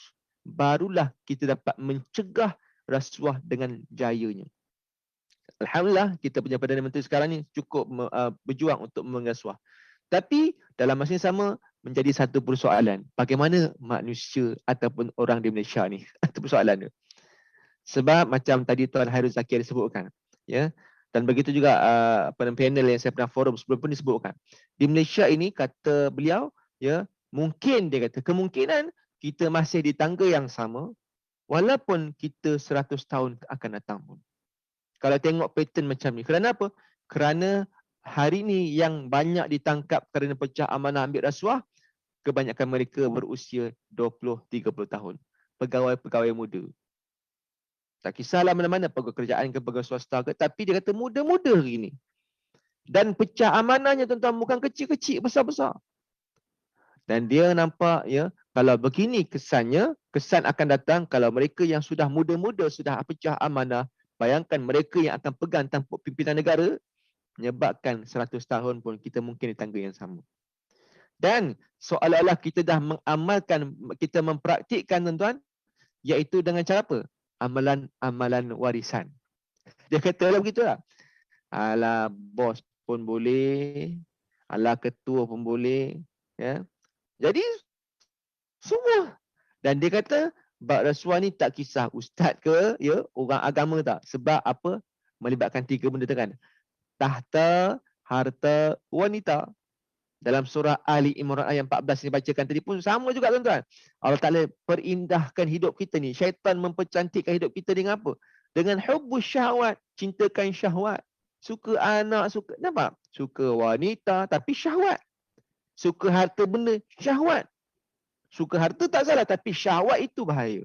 Barulah kita dapat mencegah rasuah dengan jayanya. Alhamdulillah, kita punya Perdana Menteri sekarang ni cukup berjuang untuk mengrasuah. Tapi dalam masa yang sama, menjadi satu persoalan. Bagaimana manusia ataupun orang di Malaysia ni? Itu persoalan dia. Sebab macam tadi Tuan Hairul Zakir disebutkan. Ya. Dan begitu juga panel yang saya pernah forum sebelum pun disebutkan. Di Malaysia ini, kata beliau, ya, mungkin dia kata, kemungkinan kita masih di tangga yang sama walaupun kita 100 tahun akan datang pun. Kalau tengok pattern macam ni. Kerana apa? Kerana hari ni yang banyak ditangkap kerana pecah amanah ambil rasuah, kebanyakan mereka berusia 20-30 tahun. Pegawai-pegawai muda. Tak kisahlah mana-mana pegawai kerajaan ke pegawai swasta ke, tapi dia kata muda-muda hari ni. Dan pecah amanahnya tuan-tuan bukan kecil-kecil, besar-besar. Dan dia nampak, ya, kalau begini kesannya, kesan akan datang kalau mereka yang sudah muda-muda sudah pecah amanah, bayangkan mereka yang akan pegang tampuk pimpinan negara, menyebabkan 100 tahun pun kita mungkin di tangga yang sama. Dan seolah-olah kita dah mengamalkan, kita mempraktikkan tuan-tuan, iaitu dengan cara apa? Amalan-amalan warisan. Dia kata begitulah. Alah, bos pun boleh, alah ketua pun boleh, ya. Jadi semua. Dan dia kata bab rasuah ni tak kisah ustaz ke, ya, orang agama tak. Sebab apa? Melibatkan 3 benda tu kan. Tahta, harta, wanita. Dalam surah Ali Imran ayat 14 yang dibacakan tadi pun sama juga tuan-tuan. Allah Ta'ala perindahkan hidup kita ni. Syaitan mempercantikkan hidup kita dengan apa? Dengan hubbus syahwat. Cintakan syahwat. Suka anak, suka, nampak? Suka wanita tapi syahwat. Suka harta benda, syahwat. Suka harta tak salah tapi syahwat itu bahaya.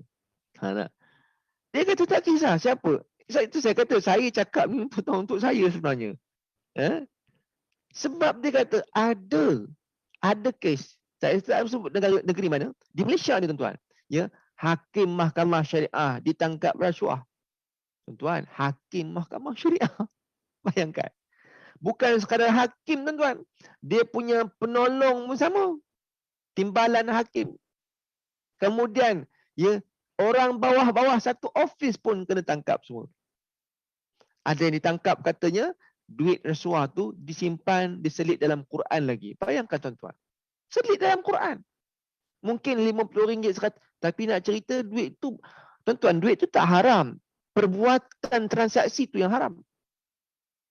Dia kata tak kisah siapa. Itu saya kata, saya cakap ni untuk saya sebenarnya. Sebab dia kata ada kes. Saya tak sebut negeri mana. Di Malaysia ni tuan-tuan. Ya, hakim mahkamah syariah ditangkap rasuah. Tuan-tuan, hakim mahkamah syariah. Bayangkan. Bukan sekadar hakim tuan-tuan. Dia punya penolong pun sama. Timbalan hakim. Kemudian, ya, orang bawah-bawah satu office pun kena tangkap semua. Ada yang ditangkap katanya, duit rasuah tu disimpan, diselit dalam Quran lagi. Bayangkan tuan-tuan. Selit dalam Quran. Mungkin RM50 100, tapi nak cerita duit tu, tuan-tuan, duit tu tak haram. Perbuatan transaksi tu yang haram.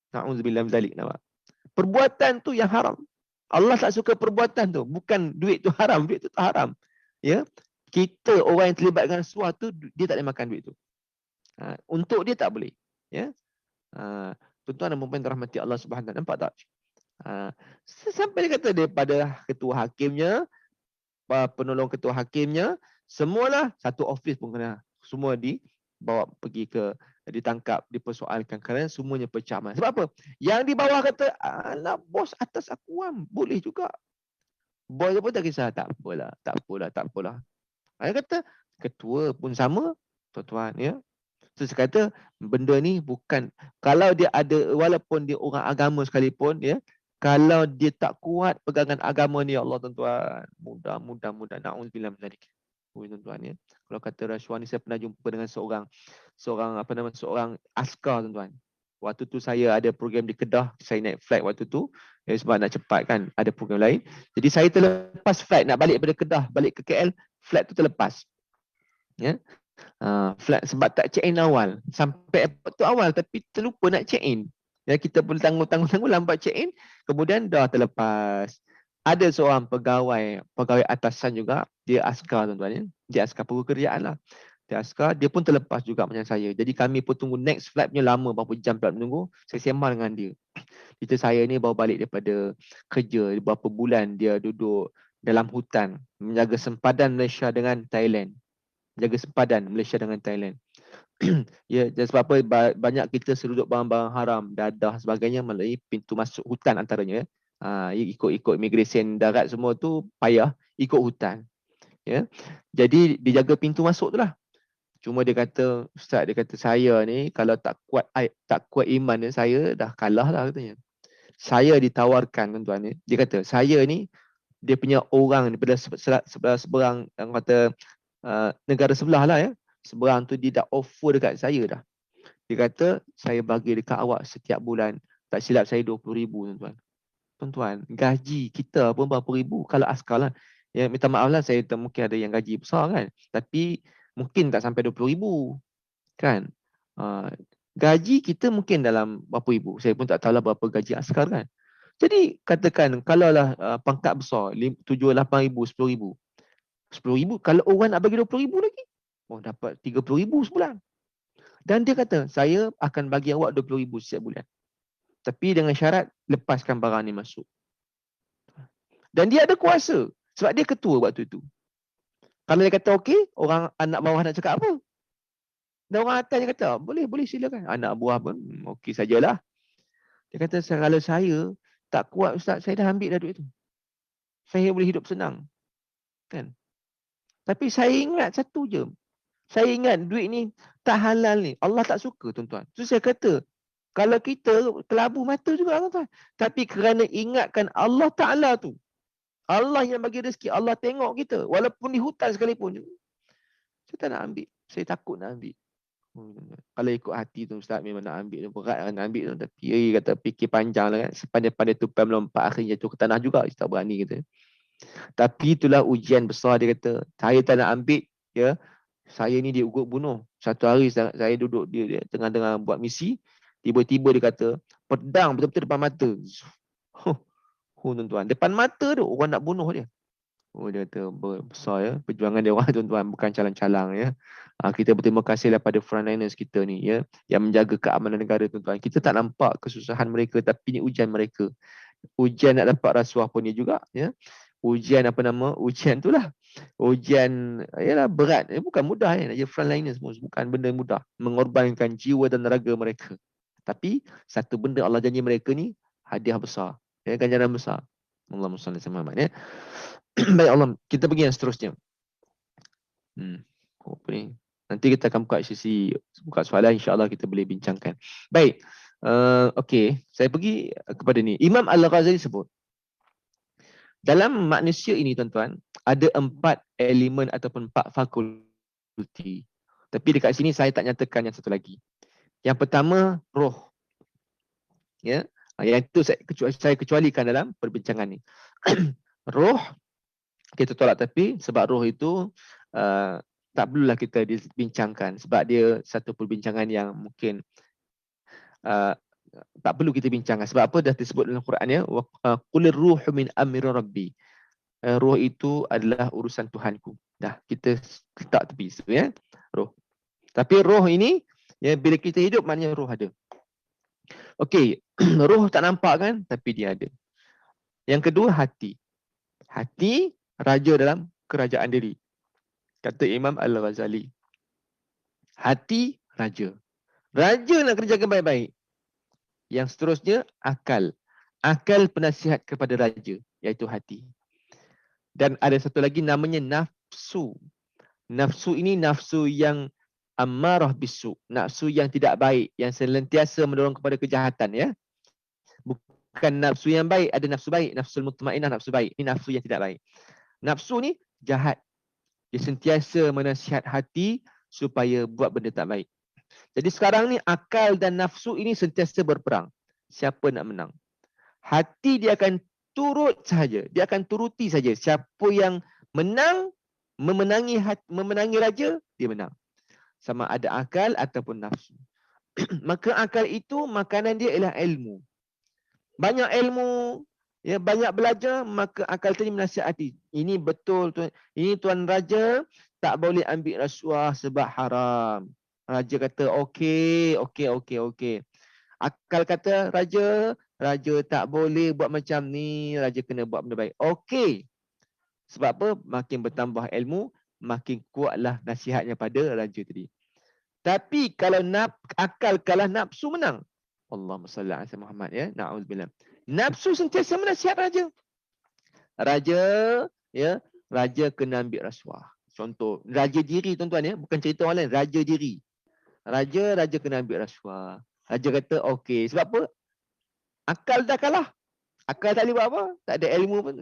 Na'udzubillah min zalik, nampak. Perbuatan tu yang haram. Allah tak suka perbuatan tu. Bukan duit tu haram, duit tu tak haram. Ya, kita orang yang terlibat dengan rasuah tu, dia tak boleh makan duit tu. Untuk dia tak boleh. Ya. Tuan-tuan dan puan-puan rahmati Allah Subhanahu wa taala, nampak tak? Sampai dia kata daripada ketua hakimnya, penolong ketua hakimnya, semualah satu office pun kena semua dibawa pergi ke, ditangkap, dipersoalkan kerana semuanya pecah amanah. Sebab apa? Yang di bawah kata, alah bos atas aku boleh juga. Bos pun tak kisah, tak apalah. Dia kata ketua pun sama, tuan-tuan, ya. Terus kata benda ni bukan, kalau dia ada, walaupun dia orang agama sekalipun, ya, kalau dia tak kuat pegangan agama ni, ya Allah tuan-tuan, mudah na'udzubillah min zalik. Tuan-tuan, ya. Kalau kata rasuah ni, saya pernah jumpa dengan seorang askar tuan-tuan. Waktu tu saya ada program di Kedah, saya naik flight waktu tu, ya, sebab nak cepat kan, ada program lain. Jadi saya terlepas flight nak balik daripada Kedah balik ke KL, flight tu terlepas. Ya. Flight sebab tak check in awal. Sampai airport tu awal tapi terlupa nak check in. Ya, kita pun tanggung lambat check in, kemudian dah terlepas. Ada seorang pegawai atasan juga, dia askar tuan-tuan, ya. Dia askar pekerjaan lah. Dia askar, dia pun terlepas juga macam saya. Jadi kami pun tunggu next flight punya lama, berapa jam pula menunggu. Saya sembang dengan dia. Kita saya ni baru balik daripada kerja, berapa bulan dia duduk dalam hutan, menjaga sempadan Malaysia dengan Thailand. Jaga sempadan Malaysia dengan Thailand. Ya, dan sebab apa banyak kita seruduk barang-barang haram, dadah sebagainya melalui pintu masuk hutan antaranya. Ikut immigration darat semua tu payah ikut hutan. Ya. Jadi dijaga pintu masuk tu lah. Cuma dia kata, Ustaz, dia kata saya ni kalau tak kuat iman ni, saya dah kalah lah katanya. Saya ditawarkan tuan-tuan ni. Dia kata, saya ni dia punya orang daripada seberang yang kata negara sebelah lah ya. Seberang tu dia dah offer dekat saya dah. Dia kata, saya bagi dekat awak setiap bulan. Tak silap saya 20,000 tuan-tuan. Tuan-tuan, gaji kita pun berapa ribu kalau askar lah. Ya, minta maaf lah, saya mungkin ada yang gaji besar kan. Tapi mungkin tak sampai 20,000 kan. Gaji kita mungkin dalam berapa ribu. Saya pun tak tahulah berapa gaji askar kan. Jadi katakan kalaulah pangkat besar 7, 8 ribu, 10 ribu. 10 ribu, kalau orang nak bagi 20 ribu lagi, oh dapat 30 ribu sebulan. Dan dia kata, saya akan bagi awak 20 ribu setiap bulan. Tapi dengan syarat, lepaskan barang ni masuk. Dan dia ada kuasa. Sebab dia ketua waktu itu. Kalau dia kata okey, orang anak bawah nak cakap apa? Dan orang atas dia kata, boleh silakan. Anak buah pun, okey sajalah. Dia kata, kalau saya tak kuat Ustaz, saya dah ambil dah duit tu. Saya boleh hidup senang. Kan? Tapi saya ingat satu je. Saya ingat duit ni tak halal ni. Allah tak suka tuan-tuan. So saya kata, kalau kita kelabu mata juga tuan-tuan. Tapi kerana ingatkan Allah Ta'ala tu. Allah yang bagi rezeki. Allah tengok kita. Walaupun di hutan sekalipun. Saya tak nak ambil. Saya takut nak ambil. Kalau ikut hati tu Ustaz memang nak ambil. Berat nak ambil tu. Tapi dia kata fikir panjang lah kan. Sepandai-pandai tupai melompat. Akhirnya jatuh ke tanah juga. Saya tak berani kata. Tapi itulah ujian besar dia kata. Saya tak nak ambil. Ya. Saya ni dia ugut bunuh. Satu hari saya duduk dia tengah-tengah buat misi. Tiba-tiba dia kata, pedang betul-betul depan mata. Tuan-tuan. Depan mata tu orang nak bunuh dia. Dia kata besar ya. Perjuangan dia orang tuan-tuan. Bukan calang-calang ya. Kita berterima kasihlah pada frontliners kita ni ya. Yang menjaga keamanan negara tuan-tuan. Kita tak nampak kesusahan mereka. Tapi ni ujian mereka. Ujian nak dapat rasuah pun ni juga ya. Ujian ujian tu lah. Ujian ialah berat. Bukan mudah ya. Nak jadi frontliners semua. Bukan benda mudah. Mengorbankan jiwa dan raga mereka. Tapi satu benda Allah janji mereka ni hadiah besar. Ya, ganjaran besar. Allahumma salli ala Muhammad ya. Baik Allah, kita pergi yang seterusnya. Apa ni? Nanti kita akan buka soalan, insya-Allah kita boleh bincangkan. Baik. Okey, saya pergi kepada ni. Imam Al-Ghazali sebut dalam manusia ini tuan-tuan ada 4 elemen ataupun 4 fakulti. Tapi dekat sini saya tak nyatakan yang satu lagi. Yang pertama roh. Ya. Yang itu saya kecualikan dalam perbincangan ni. Roh kita tolak tepi sebab roh itu tak perlulah kita dibincangkan sebab dia satu perbincangan yang mungkin tak perlu kita bincangkan. Sebab apa dah disebut dalam Quran ya, qulir ruhu min amri rabbi. Roh itu adalah urusan Tuhanku. Dah kita letak tepi ya, roh. Tapi roh ini ya bila kita hidup maknanya roh ada. Okey, roh tak nampak kan tapi dia ada. Yang kedua hati. Hati raja dalam kerajaan diri. Kata Imam Al-Ghazali. Hati raja. Raja nak kerjakan baik-baik. Yang seterusnya akal. Akal penasihat kepada raja, iaitu hati. Dan ada satu lagi namanya nafsu. Nafsu ini nafsu yang ammarah bisu. Nafsu yang tidak baik, yang senantiasa mendorong kepada kejahatan ya. Bukan nafsu yang baik, ada nafsu baik, nafsul mutmainnah, nafsu baik. Ini nafsu yang tidak baik. Nafsu ni jahat. Dia sentiasa menasihat hati supaya buat benda tak baik. Jadi sekarang ni akal dan nafsu ini sentiasa berperang. Siapa nak menang? Hati dia akan turut sahaja. Dia akan turuti saja. Siapa yang menang, memenangi raja, dia menang. Sama ada akal ataupun nafsu. Maka akal itu makanan dia ialah ilmu. Banyak ilmu, Ya, banyak belajar, maka akal tadi menasihati. Ini betul, tuan. Ini tuan raja tak boleh ambil rasuah sebab haram. Raja kata, okey, okey, okey, okey. Akal kata, raja tak boleh buat macam ni. Raja kena buat benda baik. Okey. Sebab apa? Makin bertambah ilmu, makin kuatlah nasihatnya pada raja tadi. Tapi kalau akal kalah, nafsu menang. Allahumma salli ala Muhammad, ya. Na'udzubillah. Nafsu sentiasa menasihat raja. Raja, ya, raja kena ambil rasuah. Contoh, raja diri tuan-tuan, ya, bukan cerita orang lain, raja diri. Raja kena ambil rasuah. Raja kata okey. Sebab apa? Akal dah kalah. Akal tak boleh buat apa? Tak ada ilmu pun.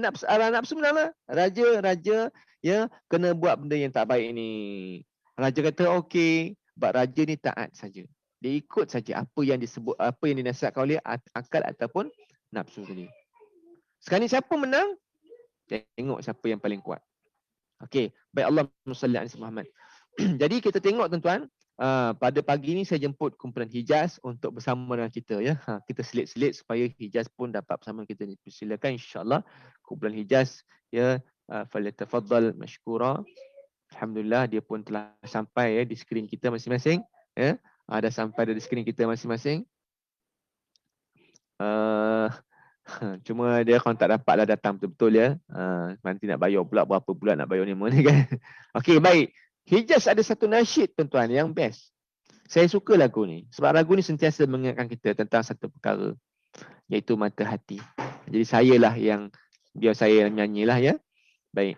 Nafsu menang lah. Raja, ya, kena buat benda yang tak baik ni. Raja kata okey. Sebab raja ni taat saja. Dia ikut saja apa yang disebut, apa yang dinasihatkan oleh akal ataupun nafsu tadi. Sekarang ni siapa menang? Tengok siapa yang paling kuat. Okey, baik, Allahumma salli ala Muhammad. Jadi kita tengok tuan-tuan, pada pagi ni saya jemput kumpulan Hijaz untuk bersama dengan kita, ya. Kita selit-selit supaya Hijaz pun dapat bersama kita ni. Silakan insya-Allah kumpulan Hijaz, ya, falyatafaddal mashkura. Alhamdulillah dia pun telah sampai, ya, di skrin kita masing-masing, ya. Dah sampai di skrin kita masing-masing. Cuma dia kan tak dapatlah datang betul-betul, ya. Nanti nak bayar pula berapa bulan nak bayar ni kan. Okey, baik. Hijaz ada satu nasyid tuan-tuan yang best. Saya suka lagu ni sebab lagu ni sentiasa mengingatkan kita tentang satu perkara, iaitu mata hati. Jadi sayalah yang biar saya nyanyilah, ya. Baik.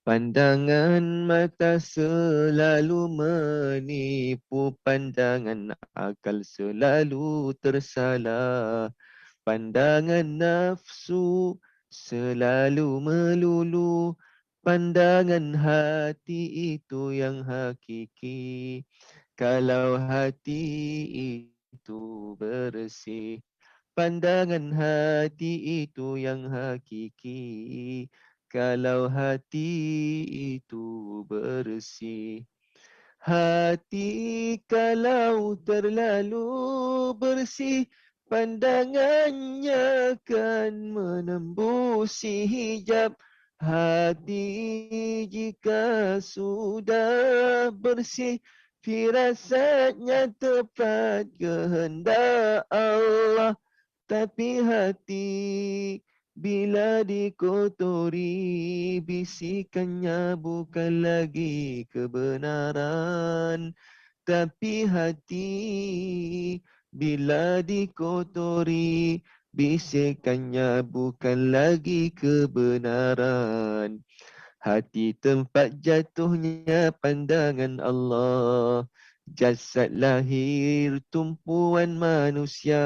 Pandangan mata selalu menipu, pandangan akal selalu tersalah. Pandangan nafsu selalu melulu, pandangan hati itu yang hakiki. Kalau hati itu bersih, pandangan hati itu yang hakiki. Kalau hati itu bersih, hati kalau terlalu bersih, pandangannya akan menembusi hijab. Hati jika sudah bersih, firasatnya tepat kehendak Allah. Tapi hati bila dikotori, bisikannya bukan lagi kebenaran. Tapi hati bila dikotori, bisikannya bukan lagi kebenaran. Hati tempat jatuhnya pandangan Allah. Jasad lahir tumpuan manusia.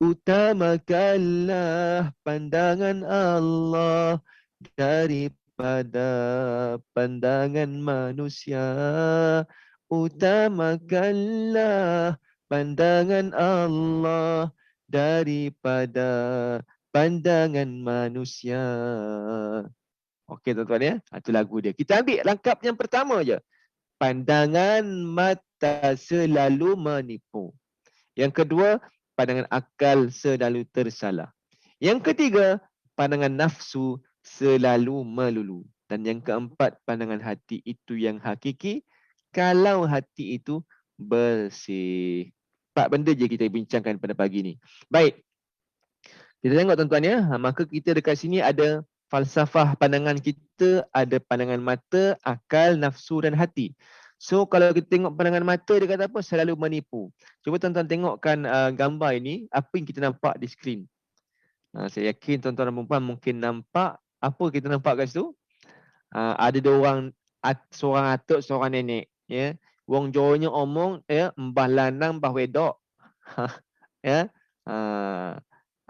Utamakanlah pandangan Allah daripada pandangan manusia. Utamakanlah pandangan Allah daripada pandangan manusia. Okey tuan-tuan, ya. Itu lagu dia. Kita ambil rangkap yang pertama je. Pandangan mata selalu menipu. Yang kedua, pandangan akal selalu tersalah. Yang ketiga, pandangan nafsu selalu melulu. Dan yang keempat, pandangan hati itu yang hakiki kalau hati itu bersih. 4 benda je kita bincangkan pada pagi ni. Baik. Kita tengok tuan-tuan, ya. Maka kita dekat sini ada falsafah pandangan kita, ada pandangan mata, akal, nafsu dan hati. So kalau kita tengok pandangan mata, dia kata apa? Selalu menipu. Cuba tuan-tuan tengokkan gambar ini, apa yang kita nampak di skrin. Saya yakin tuan-tuan dan puan mungkin nampak apa kita nampak kat situ. Ada dua orang, seorang atuk, seorang nenek, ya. Wong Jawanya omong, ya, mbah lanang mbah wedok. Ya.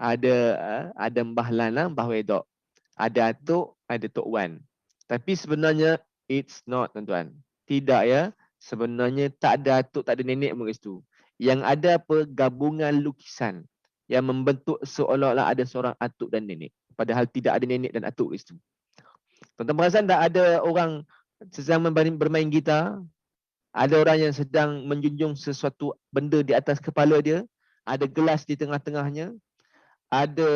Ada mbah lanang mbah wedok. Ada atuk, ada tok wan. Tapi sebenarnya it's not, tuan-tuan. Tidak, ya. Sebenarnya tak ada atuk, tak ada nenek pun kat situ. Yang ada apa? Gabungan lukisan yang membentuk seolah-olah ada seorang atuk dan nenek. Padahal tidak ada nenek dan atuk kat situ. Tuan-tuan perasan tak ada orang sedang bermain gitar? Ada orang yang sedang menjunjung sesuatu benda di atas kepala dia? ada gelas di tengah-tengahnya, ada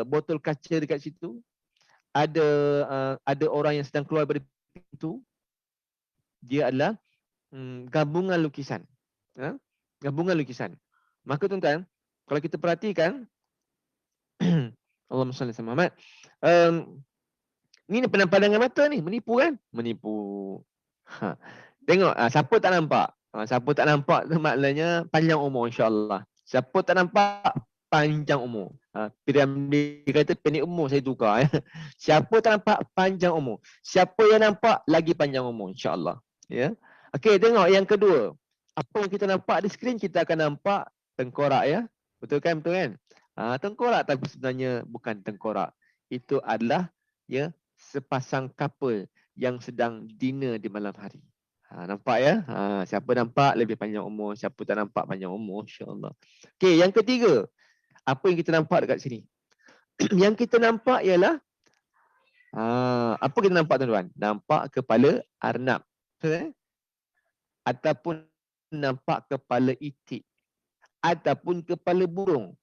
botol kaca dekat situ, ada orang yang sedang keluar dari pintu. Dia adalah gabungan lukisan. Ha? Gabungan lukisan. Maka tuan-tuan, kalau kita perhatikan Allahumma salli ala Muhammad. Ni pandangan mata ni, menipu kan? Menipu. Ha. Tengok, siapa tak nampak? Siapa tak nampak tu maknanya panjang umur insya-Allah. Siapa tak nampak panjang umur. Piramli kata pendek umur saya tukar ya. Siapa tak nampak panjang umur. Siapa yang nampak lagi panjang umur insya-Allah. Ya. Okey, tengok yang kedua. Apa yang kita nampak di skrin kita akan nampak tengkorak ya. Betul kan? Betul kan? Tengkorak tapi sebenarnya bukan tengkorak. Itu adalah ya sepasang couple yang sedang dinner di malam hari. Nampak ya? Siapa nampak lebih panjang umur, siapa tak nampak panjang umur, insya-Allah. Okey, yang ketiga. Apa yang kita nampak dekat sini? Yang kita nampak ialah apa kita nampak tuan-tuan? Nampak kepala arnab. Betul eh? Ataupun nampak kepala itik. Ataupun kepala burung.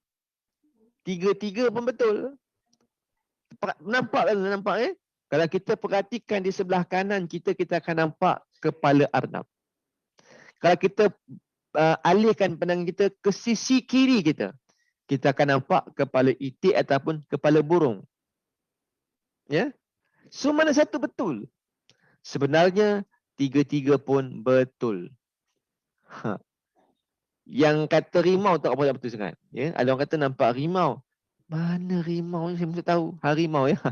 Tiga-tiga pun betul. Nampak kan? Nampak eh? Kalau kita perhatikan di sebelah kanan kita akan nampak kepala arnab. Kalau kita alihkan pandangan kita ke sisi kiri kita akan nampak kepala itik ataupun kepala burung. Ya? So mana satu betul? Sebenarnya tiga-tiga pun betul. Yang kata rimau tak apa betul sangat. Ya? Ada orang kata nampak rimau. Mana rimau ni saya tak tahu. Harimau ya.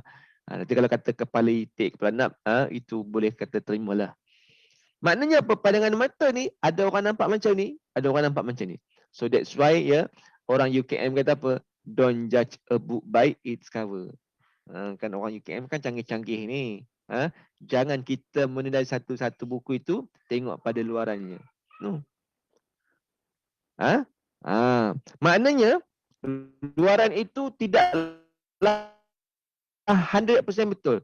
Nanti kalau kata kepala itik, kepala arnab, itu boleh kata terimalah. Maknanya apa? Pandangan mata ni, ada orang nampak macam ni, ada orang nampak macam ni. So that's why ya, orang UKM kata apa? Don't judge a book by its cover. Kan orang UKM kan canggih-canggih ni. Jangan kita menilai satu-satu buku itu tengok pada luarannya. No. Maknanya luaran itu tidaklah 100% betul.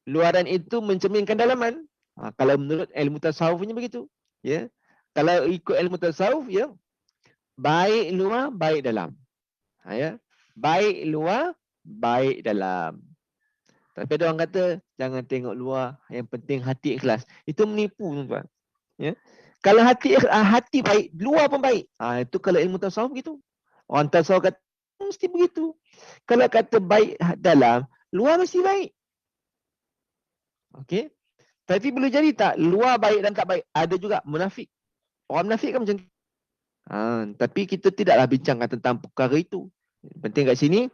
Luaran itu mencerminkan dalaman. Kalau menurut ilmu tasawufnya begitu, ya. Kalau ikut ilmu tasawuf, ya, baik luar, baik dalam. Ya. Baik luar, baik dalam. Tapi ada orang kata jangan tengok luar, yang penting hati ikhlas. Itu menipu tuan-tuan. Ya. Kalau hati baik, luar pun baik. Itu kalau ilmu tasawuf begitu. Orang tasawuf kata mesti begitu. Kalau kata baik dalam, luar mesti baik. Okey. Tapi boleh jadi tak luar baik dan tak baik. Ada juga munafik. Orang munafik kan macam tu. Tapi kita tidaklah bincangkan tentang perkara itu. Penting kat sini,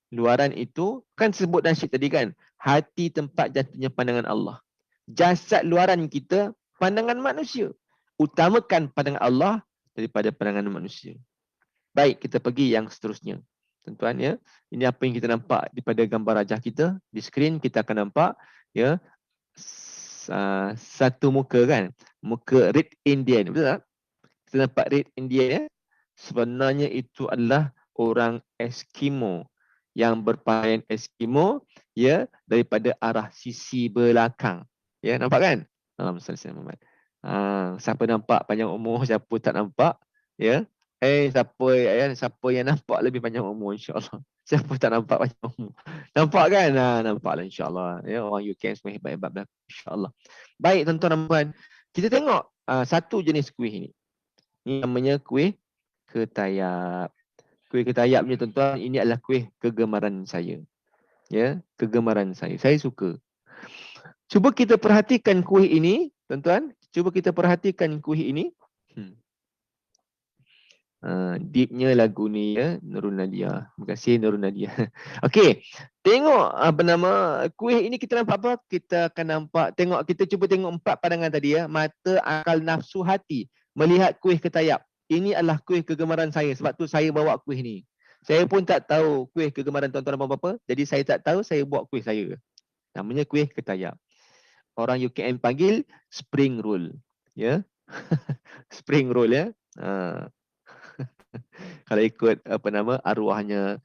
luaran itu, kan sebut nasyid tadi kan, hati tempat jatuhnya pandangan Allah. Jasad luaran kita, pandangan manusia. Utamakan pandangan Allah daripada pandangan manusia. Baik, kita pergi yang seterusnya. Tuan-tuan ya, ini apa yang kita nampak daripada gambar rajah kita. Di skrin kita akan nampak ya, satu muka kan, muka Red Indian, betul tak? Kita nampak Red Indian ya. Sebenarnya itu adalah orang Eskimo yang berpakaian Eskimo ya, daripada arah sisi belakang. Ya, nampak kan? Alhamdulillah. Siapa nampak panjang umur, siapa tak nampak ya. Siapa yang nampak lebih panjang umur, insya-Allah. Siapa tak nampak panjang umur. Nampak kan? Nampaklah, insya-Allah. Ya, orang UK semua hebat-hebat dah, insya-Allah. Baik tuan-tuan dan puan, kita tengok satu jenis kuih ini. Ini namanya kuih ketayap. Kuih ketayap ni tuan-tuan, ini adalah kuih kegemaran saya. Ya, kegemaran saya. Saya suka. Cuba kita perhatikan kuih ini, tuan-tuan. Cuba kita perhatikan kuih ini. Deepnya lagu ni ya, Nurul Nadia. Terima kasih Nurul Nadia. Okey. Tengok apa nama kuih ini, kita nampak apa? Kita akan nampak, kita cuba tengok 4 pandangan tadi ya. Mata, akal, nafsu, hati melihat kuih ketayap. Ini adalah kuih kegemaran saya, sebab tu saya bawa kuih ni. Saya pun tak tahu kuih kegemaran tuan-tuan apa-apa. Jadi saya tak tahu, saya buat kuih saya. Namanya kuih ketayap. Orang UKM panggil spring roll. Ya. Spring roll ya. Kalau ikut apa nama arwahnya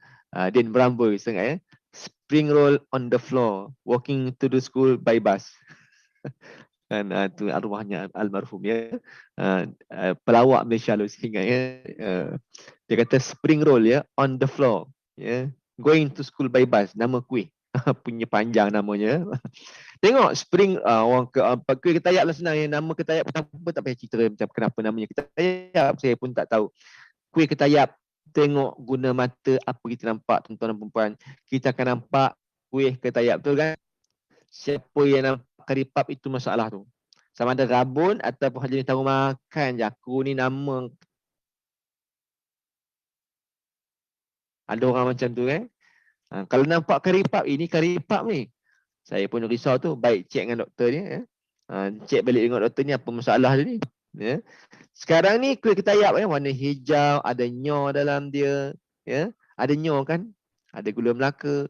Din Brambo setengah ya. Spring roll on the floor, walking to the school by bus. kan tu arwahnya almarhum ya. Pelawak Malaysia lu sehingga ya. Dia kata spring roll ya on the floor ya. Going to school by bus, nama kuih. Punya panjang namanya. Tengok spring orang kuih ketayap lah senang ya. Nama ketayap apa tak payah cerita macam kenapa namanya ketayap, saya pun tak tahu. Kuih ketayap, tengok guna mata apa kita nampak tuan-tuan dan puan. Kita akan nampak kuih ketayap, betul kan? Siapa yang nampak keripap itu masalah tu. Sama ada rabun ataupun hanya tahu makan je. Aku ni nama. Ada orang macam tu kan. Kalau nampak keripap, ini keripap ni. Saya pun risau tu. Baik cek dengan doktor ni. Cek balik dengan doktor ni apa masalah dia ni. Ya. Sekarang ni kuih ketayap warna hijau. Ada nyor dalam dia. Ya. Ada nyor kan. Ada gula Melaka.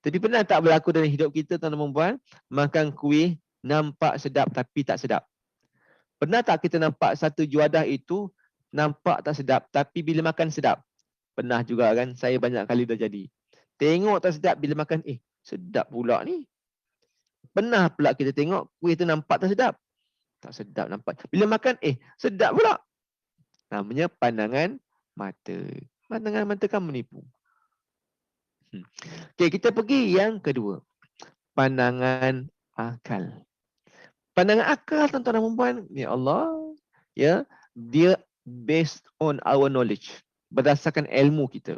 Tapi pernah tak berlaku dalam hidup kita tuan-tuan dan puan, makan kuih nampak sedap tapi tak sedap. Pernah tak kita nampak satu juadah itu nampak tak sedap tapi bila makan sedap? Pernah juga kan, saya banyak kali dah jadi. Tengok tak sedap bila makan, sedap pula ni. Pernah pula kita tengok kuih tu nampak tak sedap. Tak sedap nampak. Bila makan, sedap pula. Namanya pandangan mata. Pandangan mata kan menipu. Okey, kita pergi yang kedua. Pandangan akal. Pandangan akal tuan-tuan dan puan, ya Allah, ya, dia based on our knowledge, berdasarkan ilmu kita.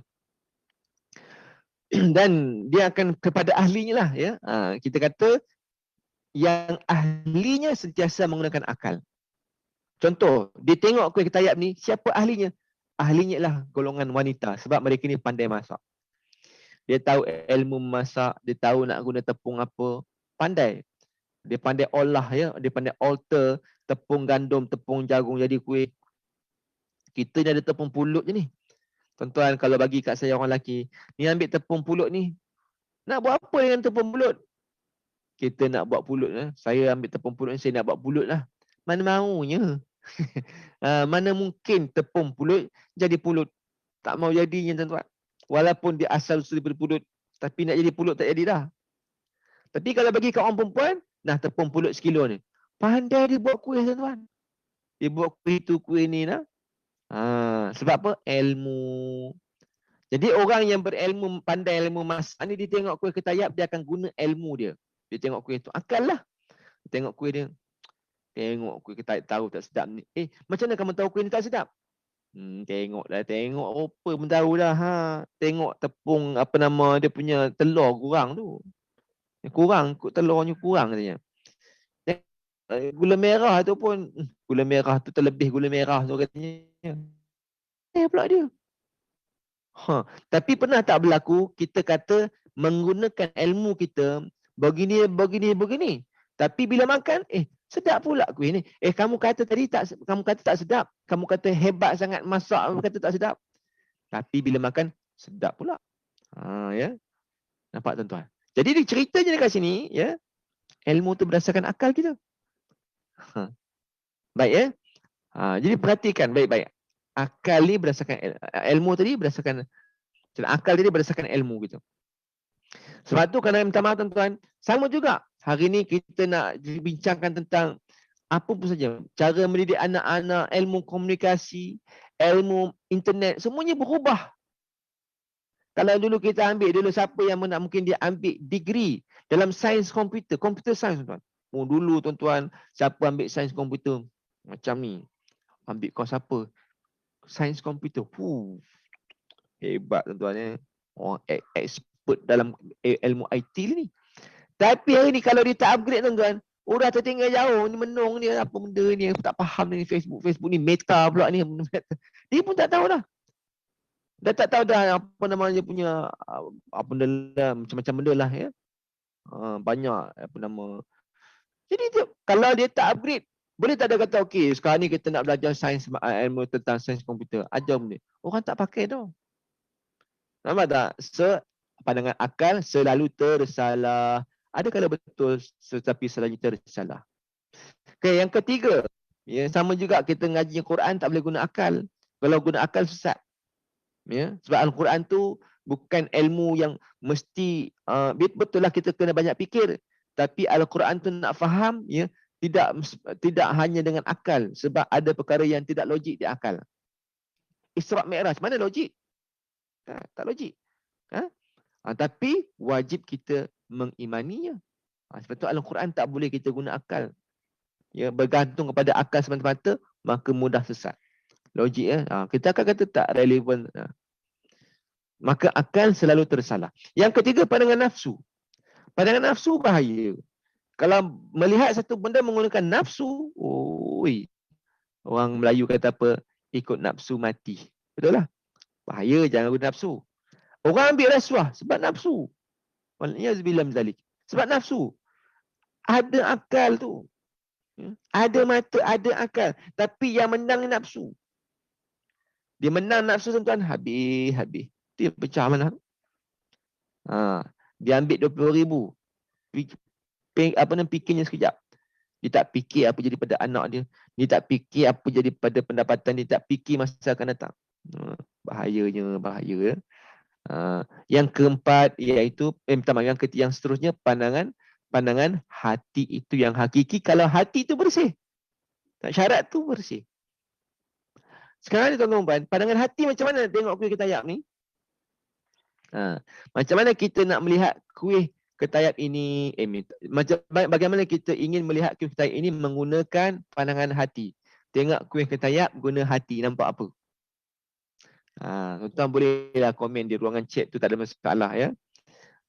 Dan dia akan kepada ahlinya lah, ya. Kita kata yang ahlinya sentiasa menggunakan akal. Contoh, dia tengok kuih ketayap ni, siapa ahlinya? Ahlinya lah golongan wanita sebab mereka ni pandai masak. Dia tahu ilmu masak, dia tahu nak guna tepung apa, pandai. Dia pandai olah ya, dia pandai alter tepung gandum, tepung jagung jadi kuih. Kita ni ada tepung pulut je ni. Tuan-tuan kalau bagi kat saya orang lelaki, ni ambil tepung pulut ni. Nak buat apa dengan tepung pulut? Kita nak buat pulut saya ambil tepung pulut ni, saya nak buat pulut lah. Mana maunya. Mana mungkin tepung pulut jadi pulut. Tak mau jadinya tuan-tuan. Walaupun dia asal usul daripada pulut, tapi nak jadi pulut tak jadi dah. Tapi kalau bagi kat orang perempuan, nah tepung pulut sekilo ni. Pandai dia buat kuih tuan-tuan. Dia buat kuih tu kuih ni lah. Sebab apa? Ilmu. Jadi orang yang berilmu, pandai ilmu masak ni, dia tengok kuih ketayap, dia akan guna ilmu dia. Dia tengok kuih tu, akal lah. Dia tengok kuih dia. Tengok kuih ketayap tahu tak sedap ni. Macam mana kamu tahu kuih ni tak sedap? Tengok rupa pun tahu dah. Tengok tepung apa nama dia punya telur kurang tu. Kurang, telurnya kurang katanya. Gula merah tu pun, gula merah tu terlebih gula merah tu katanya. Pula dia. Tapi pernah tak berlaku kita kata menggunakan ilmu kita begini. Tapi bila makan, sedap pula kuih ni. Kamu kata tak sedap. Kamu kata hebat sangat masak, kamu kata tak sedap. Tapi bila makan, sedap pula. Ya. Nampak tuan-tuan? Jadi dia ceritanya dekat sini, ya. Ilmu tu berdasarkan akal kita. Baik ya. Jadi perhatikan baik-baik. Akal ni berdasarkan ilmu tadi berdasarkan akal tadi berdasarkan ilmu gitu. Sebab tu kerana minta maaf tuan-tuan, sama juga. Hari ni kita nak bincangkan tentang apa pun saja. Cara mendidik anak-anak, ilmu komunikasi, ilmu internet, semuanya berubah. Kalau dulu kita ambil dulu siapa yang mungkin dia ambil degree dalam sains komputer, computer science tuan. Dulu tuan-tuan, siapa ambil sains komputer? Macam ni. Ambil kos apa? Sains komputer. Hebat tuan-tuan ya. Orang expert dalam ilmu IT ni. Tapi hari ni kalau dia tak upgrade tuan-tuan, orang tertinggal jauh ni, menung ni apa benda ni, tak faham ni Facebook ni meta pula ni. Dia pun tak tahu dah. Dah tak tahu dah apa namanya punya apa benda lah, macam-macam benda lah ya. Banyak apa nama. Jadi kalau dia tak upgrade, boleh tak dia kata okey, sekarang ni kita nak belajar sains ilmu tentang sains komputer. Ajar benda. Orang tak pakai tau. Nampak tak? Pandangan akal selalu tersalah. Ada kala betul tetapi selalu tersalah. Okay, yang ketiga, ya, sama juga kita ngaji Quran tak boleh guna akal. Kalau guna akal sesat. Ya, sebab Al-Quran tu bukan ilmu yang mesti betul lah kita kena banyak fikir. Tapi Al-Quran tu nak faham, ya, Tidak hanya dengan akal, sebab ada perkara yang tidak logik di akal. Isra' Mi'raj, mana logik? Tak logik. Tapi wajib kita mengimaninya. Sebab tu Al-Quran tak boleh kita guna akal. Ya, bergantung kepada akal semata-mata, maka mudah sesat. Logik ya. Kita akan kata tak relevan. Maka akal selalu tersalah. Yang ketiga, pandangan nafsu. Pandangan nafsu bahaya. Kalau melihat satu benda menggunakan nafsu, orang Melayu kata apa? Ikut nafsu mati. Betul lah. Bahaya, jangan guna nafsu. Orang ambil rasuah sebab nafsu. Waliyazbillah zalik. Sebab nafsu. Ada akal tu. Ada mata, ada akal. Tapi yang menang nafsu. Dia menang nafsu tuan-tuan, habis. Dia pecah mana? Dia ambil 20,000. Fikirnya sekejap. Dia tak fikir apa jadi pada anak dia. Dia tak fikir apa jadi pada pendapatan dia. Tak fikir masa akan datang. Bahaya. Yang keempat iaitu yang seterusnya pandangan hati itu yang hakiki. Kalau hati itu bersih, syarat tu bersih. Sekarang ni tuan-tuan, pandangan hati macam mana tengok kuih ketayap ni? Macam mana kita nak melihat kuih ketayap ini? Bagaimana kita ingin melihat kuih ketayap ini menggunakan pandangan hati? Tengok kuih ketayap guna hati, nampak apa? Tuan-tuan bolehlah komen di ruangan chat tu, tak ada masalah ya.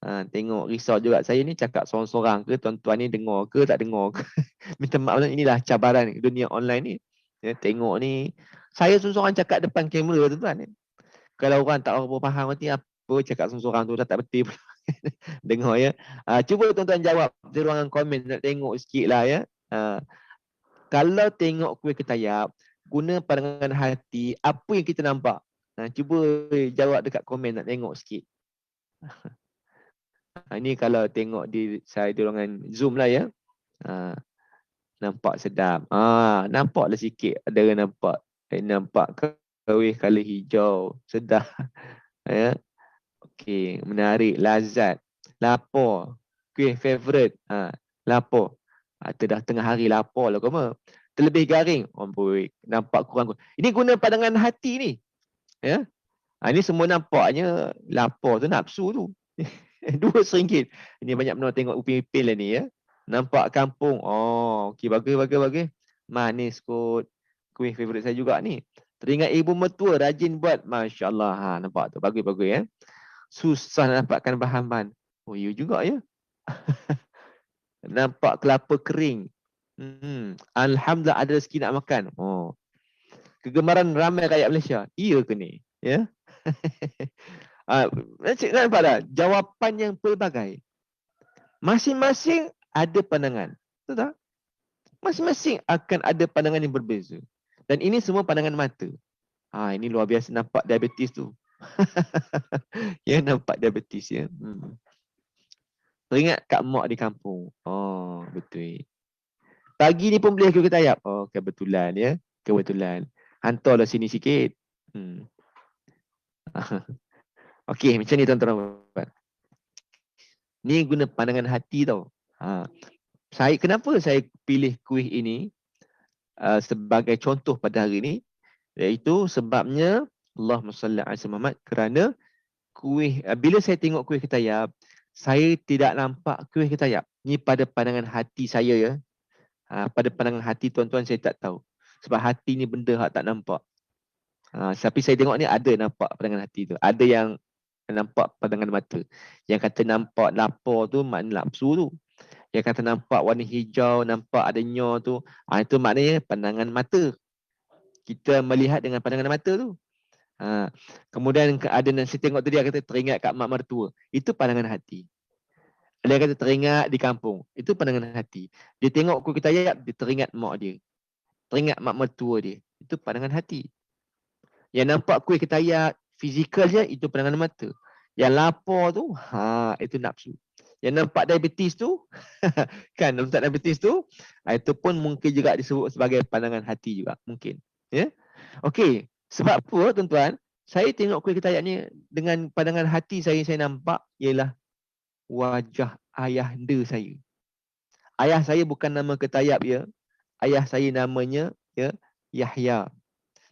Tengok risau juga saya ni cakap sorang-sorang ke, tuan-tuan ni dengar ke tak dengar ke. Minta maaf, inilah cabaran dunia online ni. Ya, tengok ni saya sorang-sorang cakap depan kamera tuan-tuan. Kalau orang tak faham nanti apa cakap sorang-sorang tu tak betul. Dengar ya. Cuba tuan-tuan jawab di ruangan komen, nak tengok sikit lah ya. Kalau tengok kuih ketayap guna pandangan hati, apa yang kita nampak? Cuba jawab dekat komen, nak tengok sikit. Ini kalau tengok saya di ruangan Zoom lah ya. Nampak sedap. Nampaklah sikit. Ada yang nampak. Nampak kuih color hijau. Sedap. Ya. Okey, menarik, lazat. Lapar. Kuih favorite. Lapar. Dah tengah hari lapar lah kau. Terlebih garing. Boy, nampak kurang. Ini guna pandangan hati ni. Ya. Ini semua nampaknya lapar tu, nafsu tu. RM2. Ini banyak benar tengok Upin Ipin lah ni ya. Nampak kampung. Okey, bagus. Manis kot. Kuih favourite saya juga ni. Teringat ibu mertua rajin buat. Masya Allah. Nampak tu. Bagus ya. Susah nak dapatkan bahan-bahan. Ya juga ya. Nampak kelapa kering. Alhamdulillah ada rezeki nak makan. Kegemaran ramai rakyat Malaysia. Iya ke ni? Ya. Nampak tak? Jawapan yang pelbagai. Masing-masing ada pandangan. Betul tak? Masing-masing akan ada pandangan yang berbeza. Dan ini semua pandangan mata. Ini luar biasa, nampak diabetes tu. Ya, nampak diabetes ya. Teringat Kak Mak di kampung. Betul. Pagi ni pun boleh kuih ketayap. Kebetulan ya. Kebetulan. Hantarlah sini sikit. Okey, macam ni tuan-tuan. Ni guna pandangan hati tau. Kenapa saya pilih kuih ini sebagai contoh pada hari ini? Iaitu sebabnya Allahumma salli ala Muhammad, kerana kuih, bila saya tengok kuih ketayap, saya tidak nampak kuih ketayap. Ni pada pandangan hati saya ya. Pada pandangan hati tuan-tuan saya tak tahu. Sebab hati ni benda hak tak nampak. Tapi saya tengok ni ada nampak pandangan hati tu. Ada yang nampak pandangan mata. Yang kata nampak lapar tu makna nafsu tu. Yang kata nampak warna hijau, nampak adanya tu, itu maknanya pandangan mata. Kita melihat dengan pandangan mata tu. Kemudian ada nasi tengok tu, dia kata teringat kat mak mertua. Itu pandangan hati. Dia kata teringat di kampung. Itu pandangan hati. Dia tengok kuih ketayap, dia teringat mak dia. Teringat mak mertua dia. Itu pandangan hati. Yang nampak kuih ketayap, fizikalnya, itu pandangan mata. Yang lapar tu, itu nafsu. Yang nampak diabetes tu, kan nampak diabetes tu, itu pun mungkin juga disebut sebagai pandangan hati juga. Mungkin. Ya? Okey. Sebab apa tuan-tuan, saya tengok kuih ketayap ni dengan pandangan hati saya nampak ialah wajah ayahanda saya. Ayah saya bukan nama Ketayab ya. Ayah saya namanya ya Yahya.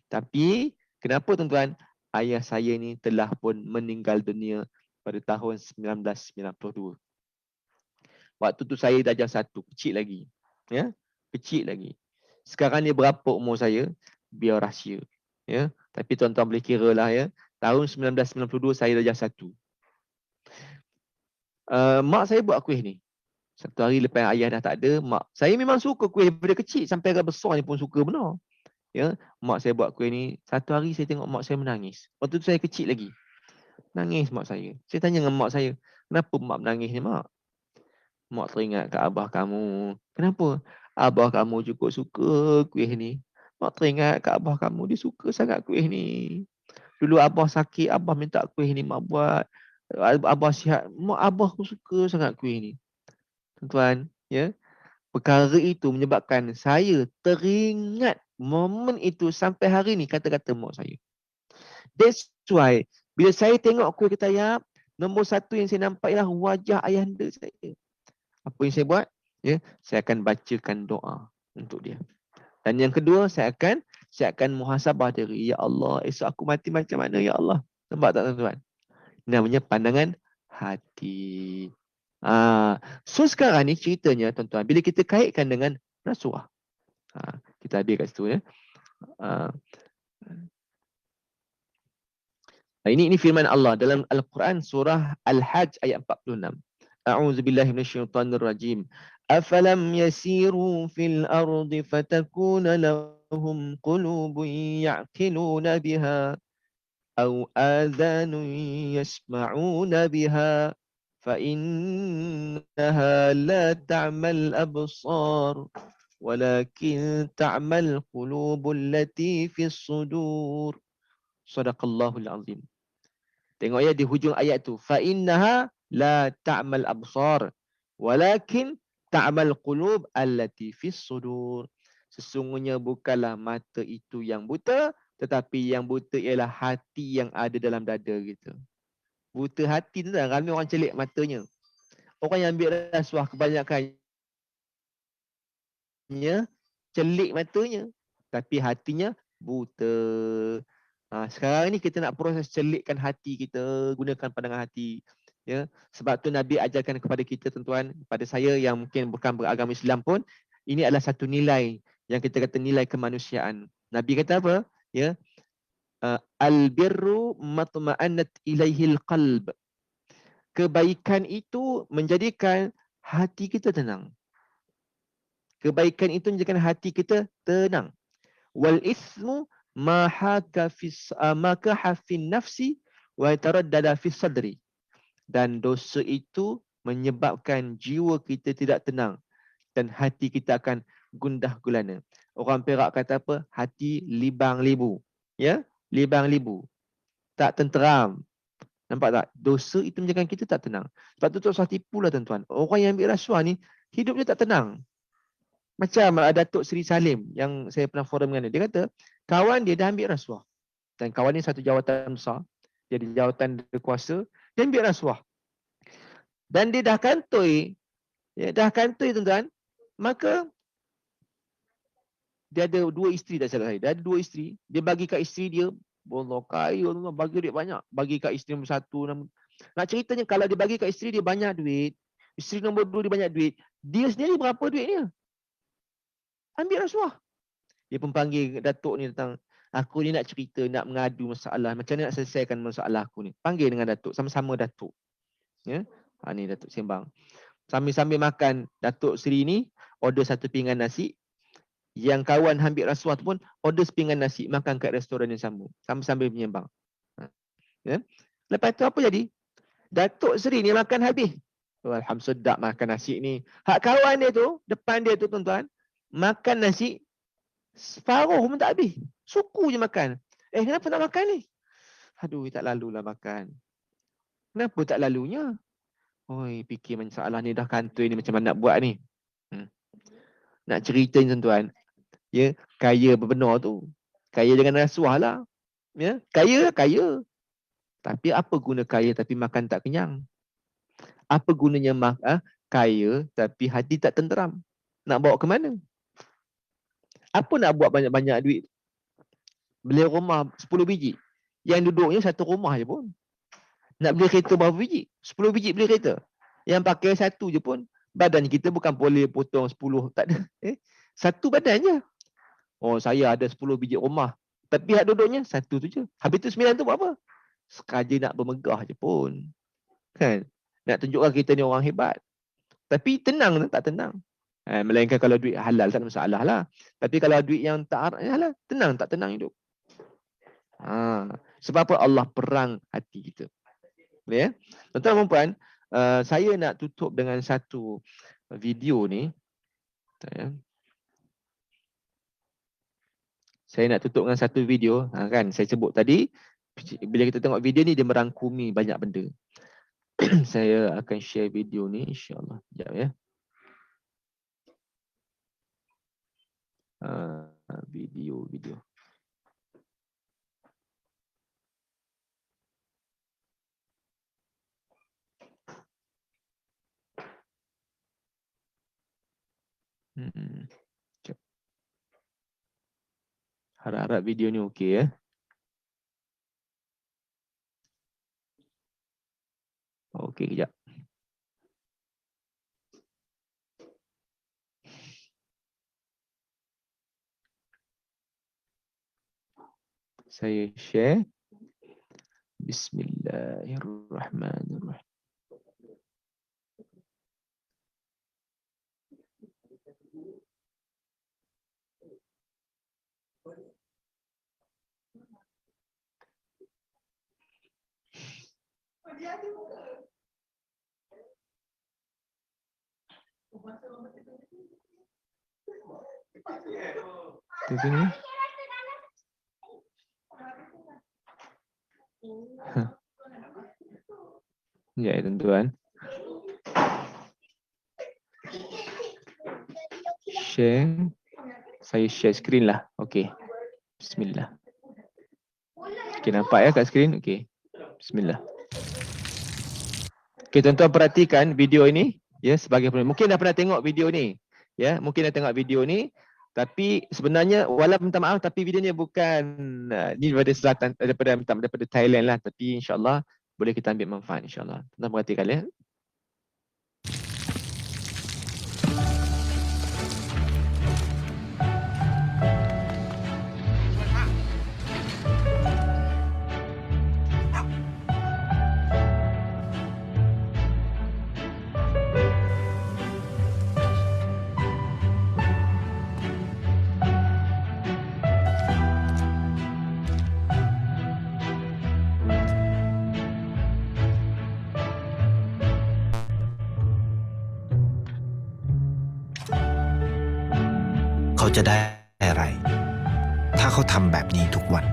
Tapi kenapa tuan-tuan? Ayah saya ni telah pun meninggal dunia pada tahun 1992. Waktu tu saya darjah 1, kecil lagi. Ya, kecil lagi. Sekarang ni berapa umur saya? Biar rahsia. Ya, tapi tuan-tuan boleh kira lah ya. Tahun 1992 saya darjah 1. Mak saya buat kuih ni. Satu hari lepas ayah dah tak ada, mak saya memang suka kuih daripada kecil sampai agak besar ni pun suka benar. Ya, mak saya buat kuih ni. Satu hari saya tengok mak saya menangis. Waktu tu saya kecil lagi. Nangis mak saya. Saya tanya dengan mak saya, kenapa mak menangis ni mak? Mak teringat kat abah kamu. Kenapa? Abah kamu cukup suka kuih ni. Mak teringat kat abah kamu, dia suka sangat kuih ni. Dulu abah sakit, abah minta kuih ni mak buat. Abah sihat, mak abah pun suka sangat kuih ni. Tuan-tuan, ya. Perkara itu menyebabkan saya teringat momen itu sampai hari ni, kata-kata mak saya. That's why bila saya tengok kuih ketayap, nombor satu yang saya nampak ialah wajah ayahanda saya. Apa yang saya buat? Ya, saya akan bacakan doa untuk dia. Dan yang kedua, saya akan muhasabah diri. Ya Allah, esok aku mati macam mana ya Allah? Nampak tak tuan-tuan? Namanya pandangan hati. So sekarang ni ceritanya tuan-tuan, bila kita kaitkan dengan rasuah. Kita ada kat situ ya. Ini firman Allah dalam Al-Quran surah Al-Hajj ayat 46. A'udzubillahi minasyaitonir rajim. Afalam yasiru fil ardi fatakuna lahum qulubun ya'qiluna biha aw adhanun yasma'una biha fa innaha la ta'mal absar walakin ta'mal qulubul lati fis sudur. Sadaqallahul azim. Tengok ya di hujung ayat tu. Fa innaha la ta'mal absar walakin ta'mal qulub allati fis sudur. Sesungguhnya bukanlah mata itu yang buta, tetapi yang buta ialah hati yang ada dalam dada kita. Buta hati tu dah, ramai orang celik matanya. Orang yang ambil rasuah kebanyakannya celik matanya, tapi hatinya buta. Sekarang ni kita nak proses celikkan hati kita, gunakan pandangan hati. Ya, sebab tu Nabi ajarkan kepada kita tuan-tuan, pada saya yang mungkin bukan beragama Islam pun, ini adalah satu nilai yang kita kata nilai kemanusiaan. Nabi kata apa? Ya, al-birru matma'annat ilaihil qalb. Kebaikan itu menjadikan hati kita tenang. Kebaikan itu menjadikan hati kita tenang. Wal ismu ma haka hafin nafsi wa taraddada fi sadri. Dan dosa itu menyebabkan jiwa kita tidak tenang dan hati kita akan gundah gulana. Orang Perak kata apa? Hati libang libu. Ya, libang libu. Tak tenteram. Nampak tak? Dosa itu menjadikan kita tak tenang. Sebab tu tak usah tipulah tuan-tuan. Orang yang ambil rasuah ni hidupnya tak tenang. Macam Datuk Seri Salim yang saya pernah forum dengan dia. Dia kata, kawan dia dah ambil rasuah. Dan kawan ni satu jawatan besar. Jadi jawatan berkuasa. Dia ambil rasuah. Dan dia dah kantoi. Ya, dah kantoi tuan-tuan. Maka, dia ada 2 isteri dah salah saya. Dia ada 2 isteri. Dia bagi kat isteri dia. Allah kaya tuan-tuan. Bagi duit banyak. Bagi kat isteri nombor 1. Nak ceritanya kalau dia bagi kat isteri dia banyak duit. Isteri nombor 2 dia banyak duit. Dia sendiri berapa duitnya? Ambil rasuah. Dia pun panggil Datuk ni datang. Aku ni nak cerita, nak mengadu masalah. Macam mana nak selesaikan masalah aku ni. Panggil dengan Datuk. Sama-sama Datuk. Ya? Ni Datuk sembang. Sambil-sambil makan, Datuk Seri ni order 1 pinggan nasi. Yang kawan ambil rasuah tu pun order sepinggan nasi. Makan kat restoran yang sama. Sambil-sambil menyembang. Ya? Lepas tu apa jadi? Datuk Seri ni makan habis. Alhamdulillah sedap makan nasi ni. Hak kawan dia tu, depan dia tu tuan-tuan. Makan nasi. Separuh pun tak habis. Suku je makan. Kenapa nak makan ni? Aduh, tak lalulah makan. Kenapa tak lalunya? Oi, fikir masalah ni dah kantoi ni macam mana nak buat ni. Nak cerita ni tuan-tuan. Ya, kaya berbenar tu. Kaya dengan rasuah lah. Ya, kaya lah kaya. Tapi apa guna kaya tapi makan tak kenyang? Apa gunanya kaya tapi hati tak tenteram. Nak bawa ke mana? Apa nak buat banyak-banyak duit? Beli rumah 10 biji. Yang duduknya satu rumah je pun. Nak beli kereta berapa biji? 10 biji beli kereta. Yang pakai satu je pun. Badan kita bukan boleh potong 10. Tak ada. Satu badan je. Oh, saya ada 10 biji rumah. Tapi hak duduknya satu tu je. Habis tu 9 tu buat apa? Sekaja nak bermegah je pun. Kan? Nak tunjukkan kita ni orang hebat. Tapi tenang tak tenang. Melainkan kalau duit halal tak ada masalah lah. Tapi kalau duit yang tak halal, tenang tak tenang hidup. Sebab apa? Allah perang hati kita. Ya? Tuan-tuan dan puan, saya nak tutup dengan satu video ni. Saya nak tutup dengan satu video. Kan saya sebut tadi, bila kita tengok video ni dia merangkumi banyak benda. Saya akan share video ni insya-Allah. Sekejap ya. Video. Harap-harap video ni okey ya. Okey, kejap. Saya share. Bismillahirrahmanirrahim. Itu ni. Ya, tuan-tuan. Share. Saya share screen lah. Okey. Bismillah. Okey, nampak ya kat screen? Okey. Bismillah. Okey, tuan-tuan perhatikan video ini ya sebagai mungkin dah pernah tengok video ni. Ya, mungkin dah tengok video ni. Tapi sebenarnya walaupun minta maaf tapi video ni bukan ni daripada selatan daripada Thailand lah, tapi insya-Allah boleh kita ambil manfaat insya-Allah. Tuan-tuan perhatikan ya.เขาจะได้อะไรถ้าเขาทำแบบนี้ทุกวัน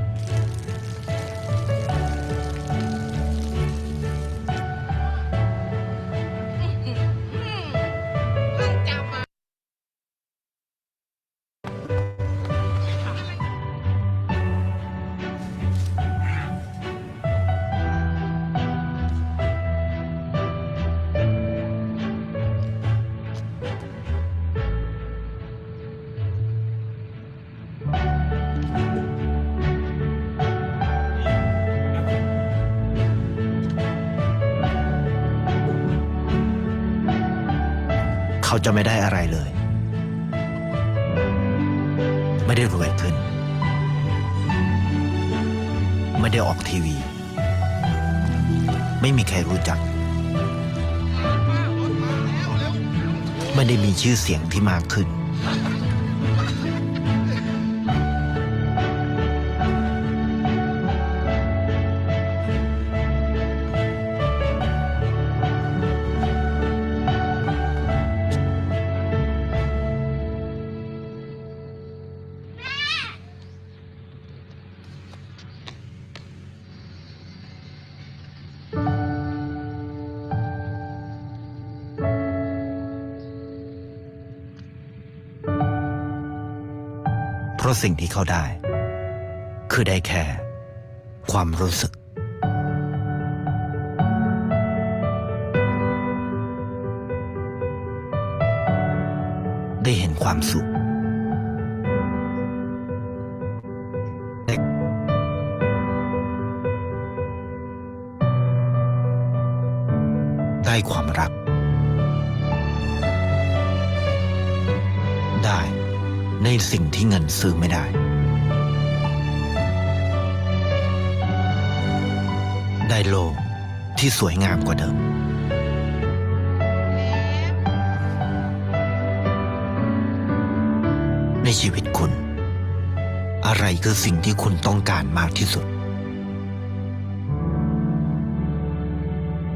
เขาจะไม่ได้อะไรเลยไม่ได้รวยขึ้นไม่ได้ออกทีวีไม่มีใครรู้จักไม่ได้มีชื่อเสียงที่มากขึ้นเพราะสิ่งที่เขาได้คือได้แค่ความรู้สึก ได้เห็นความสุขได้ความรักได้ในสิ่งที่เงินซื้อไม่ได้ได้โลกที่สวยงามกว่าเดิมในชีวิตคุณ อะไรคือสิ่งที่คุณต้องการมากที่สุด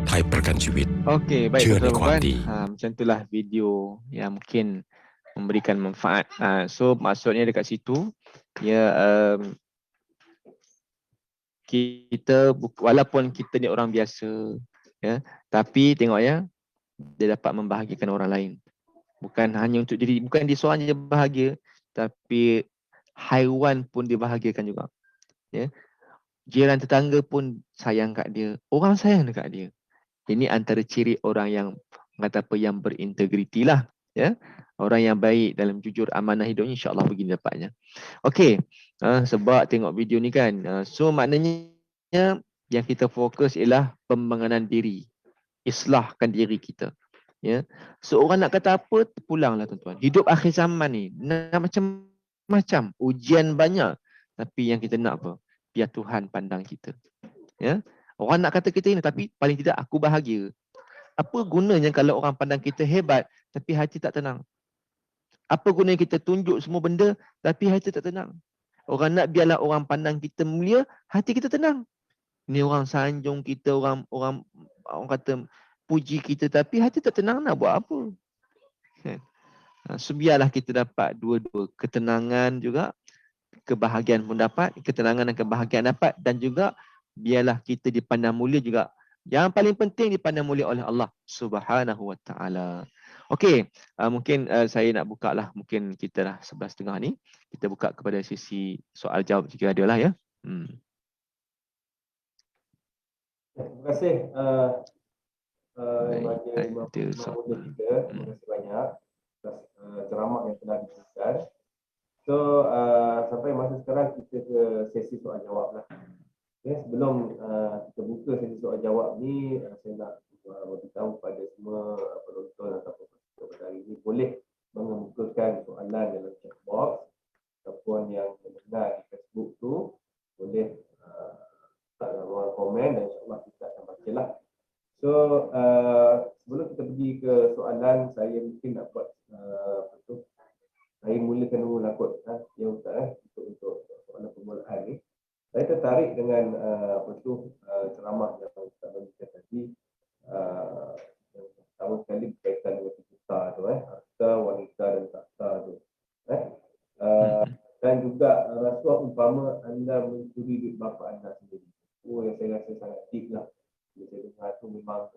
ไทยประกันชีวิต Okey, baik Cia ni tuan-tuan. kuanti. Macam itulah video yang mungkin memberikan manfaat. So maksudnya dekat situ, ya kita walaupun kita ni orang biasa, ya, tapi tengok ya, dia dapat membahagiakan orang lain. Bukan hanya untuk diri, bukan dia seorang je bahagia, tapi haiwan pun dibahagiakan juga. Ya. Jiran tetangga pun sayang kat dia, orang sayang dekat dia. Ini antara ciri orang yang kata apa, yang berintegriti lah, ya. Orang yang baik dalam jujur amanah hidupnya, insya-Allah begini dapatnya. Okey, sebab tengok video ni kan, so maknanya yang kita fokus ialah pembangunan diri, islahkan diri kita. Ya. So orang nak kata apa, terpulanglah tuan-tuan. Hidup akhir zaman ni nak macam-macam, ujian banyak, tapi yang kita nak apa? Biar Tuhan pandang kita. Ya. Orang nak kata kita ini, tapi paling tidak aku bahagia. Apa gunanya kalau orang pandang kita hebat, tapi hati tak tenang? Apa gunanya kita tunjuk semua benda, tapi hati tak tenang? Orang nak biarlah orang pandang kita mulia, hati kita tenang. Ni orang sanjung kita, orang kata puji kita, tapi hati tak tenang, nak buat apa? So biarlah kita dapat dua-dua, ketenangan juga, kebahagiaan pun dapat, ketenangan dan kebahagiaan dapat, dan juga biarlah kita dipandang mulia juga. Yang paling penting dipandang mulia oleh Allah Subhanahu Wa Taala. Okey, mungkin saya nak buka lah, mungkin kita dah 11.30 ni, kita buka kepada sesi soal jawab jika ada lah ya. Terima kasih Ada terima kasih banyak atas ceramah yang telah diberikan. So sampai masa sekarang kita ke sesi soal jawab lah. Okay, sebelum kita buka sesi soal jawab ni, saya nak beritahu kepada semua penonton atau peserta pada hari ini, boleh mengemukakan soalan dalam chat box ataupun yang mendengar di Facebook tu boleh letak dalam ruang komen dan insyaAllah kita akan baca lah. So sebelum kita pergi ke soalan, saya mungkin nak buat saya mulakan dulu lah kot ya Ustaz untuk soalan permulaan ni. Saya tertarik dengan ceramah yang Ustaz berikan tadi, yang pertama sekali berkaitan dengan kita tu, harta, wanita dan takhta tu. Dan juga rasuah umpama anda mencuri duit bapa anda sendiri. Yang saya rasa sangat deep lah. Bila saya dengar tu memang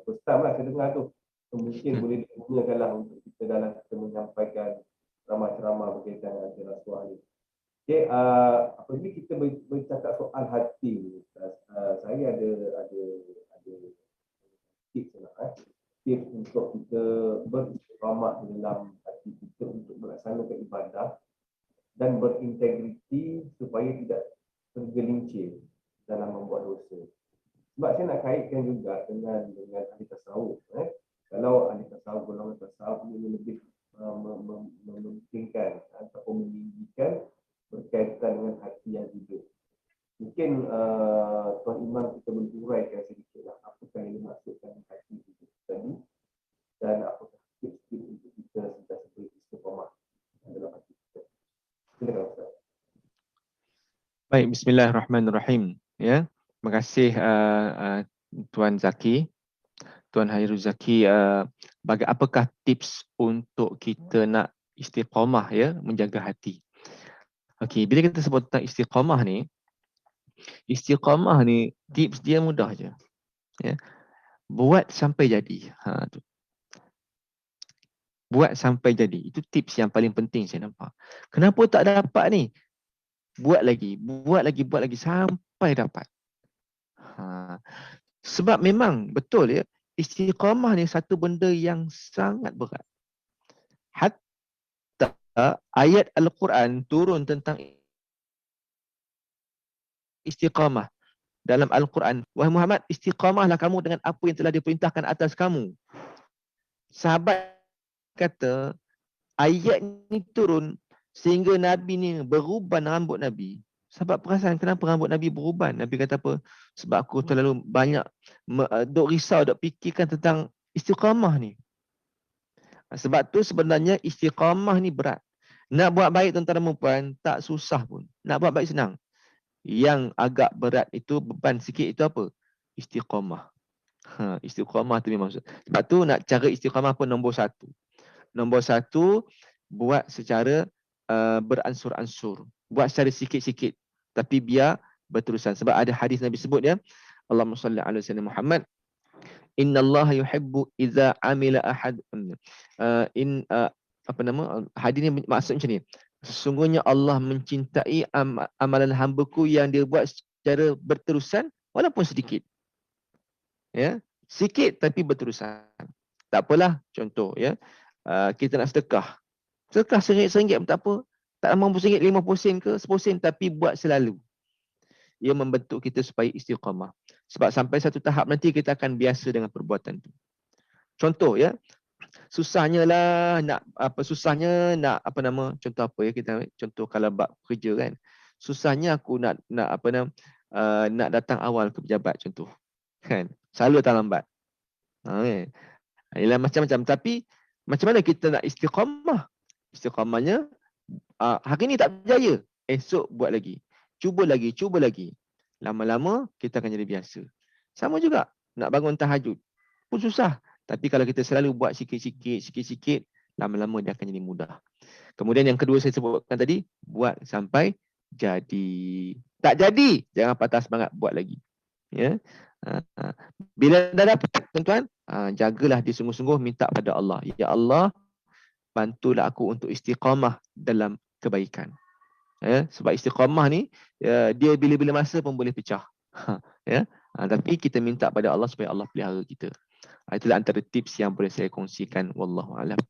first time lah saya dengar tu. So, mungkin boleh digunakan lah untuk kita dalam kita menyampaikan ceramah-ceramah berkaitan dengan rasuah ni. Okay, apabila kita bercakap soal hati ni, saya ada tips lah, tips untuk kita beristiqamah dalam hati kita untuk melaksanakan ibadah dan berintegriti supaya tidak tergelincir dalam membuat dosa. Sebab saya nak kaitkan juga dengan ahli tasawuf. Kalau ahli tasawuf, golongan tasawuf ini lebih mementingkan ataupun meninggikan berkaitan dengan hati yang hidup. Mungkin Tuan Imam kita beruraikan sedikitlah apakah yang dimaksudkan hati hidup tadi dan apakah tips-tips untuk kita sentiasa beristiqamah dalam hati kita. Silakan Ustaz. Baik, bismillahirrahmanirrahim. Ya, terima kasih Tuan Zaki, Tuan Hairul Zaki. Apakah tips untuk kita nak istiqamah, ya, menjaga hati? Okey, bila kita sebut tentang istiqamah ni tips dia mudah je. Ya. Buat sampai jadi. Tu. Buat sampai jadi. Itu tips yang paling penting saya nampak. Kenapa tak dapat ni? Buat lagi sampai dapat. Sebab memang betul ya, istiqamah ni satu benda yang sangat berat. ayat Al-Quran turun tentang istiqamah dalam Al-Quran. Wahai Muhammad, istiqamahlah kamu dengan apa yang telah diperintahkan atas kamu. Sahabat kata, ayat ni turun sehingga Nabi ni beruban rambut Nabi. Sahabat perasan kenapa rambut Nabi beruban? Nabi kata apa? Sebab aku terlalu banyak duk risau, duk fikirkan tentang istiqamah ni. Sebab tu sebenarnya istiqamah ni berat. Nak buat baik tuan-tuan dan puan tak susah pun. Nak buat baik senang. Yang agak berat itu, beban sikit itu apa? Istiqamah. Istiqamah tu memang. Sebab tu nak cara istiqamah pun nombor satu. Nombor satu, buat secara beransur-ansur. Buat secara sikit-sikit. Tapi biar berterusan. Sebab ada hadis Nabi sebut ya. Allahumma salli ala sayyidina Muhammad. Inna Allah yuhibbu idza amila ahad. Apa nama? Hadis ni maksud macam ni. Sesungguhnya Allah mencintai amalan hamba-Ku yang dia buat secara berterusan walaupun sedikit. Ya, sikit tapi berterusan. Tak apalah, contoh ya. Kita nak sedekah. Sedekah RM1 pun tak apa. Tak mampu RM1, 50 sen ke 10 sen, tapi buat selalu. Ia membentuk kita supaya istiqamah. Sebab sampai satu tahap nanti kita akan biasa dengan perbuatan itu. Contoh ya. Susahnya nak contoh apa ya, kita contoh kalau bab kerja kan. Susahnya aku nak datang awal ke pejabat contoh. Kan? Selalu datang lambat. Ialah macam-macam, tapi macam mana kita nak istiqamah? Istiqamahnya hari ni tak berjaya, esok buat lagi. Cuba lagi. Lama-lama kita akan jadi biasa. Sama juga nak bangun tahajud pun susah. Tapi kalau kita selalu buat sikit-sikit, lama-lama dia akan jadi mudah. Kemudian yang kedua saya sebutkan tadi, buat sampai jadi. Tak jadi, jangan patah semangat, buat lagi. Ya. Bila dah dapat, tuan-tuan, jagalah dia sungguh-sungguh, minta pada Allah. Ya Allah, bantulah aku untuk istiqamah dalam kebaikan. Ya, sebab istiqamah ni, dia bila-bila masa pun boleh pecah. Ya. Tapi kita minta pada Allah supaya Allah pelihara kita. Itulah antara tips yang boleh saya kongsikan. Wallahu a'lam.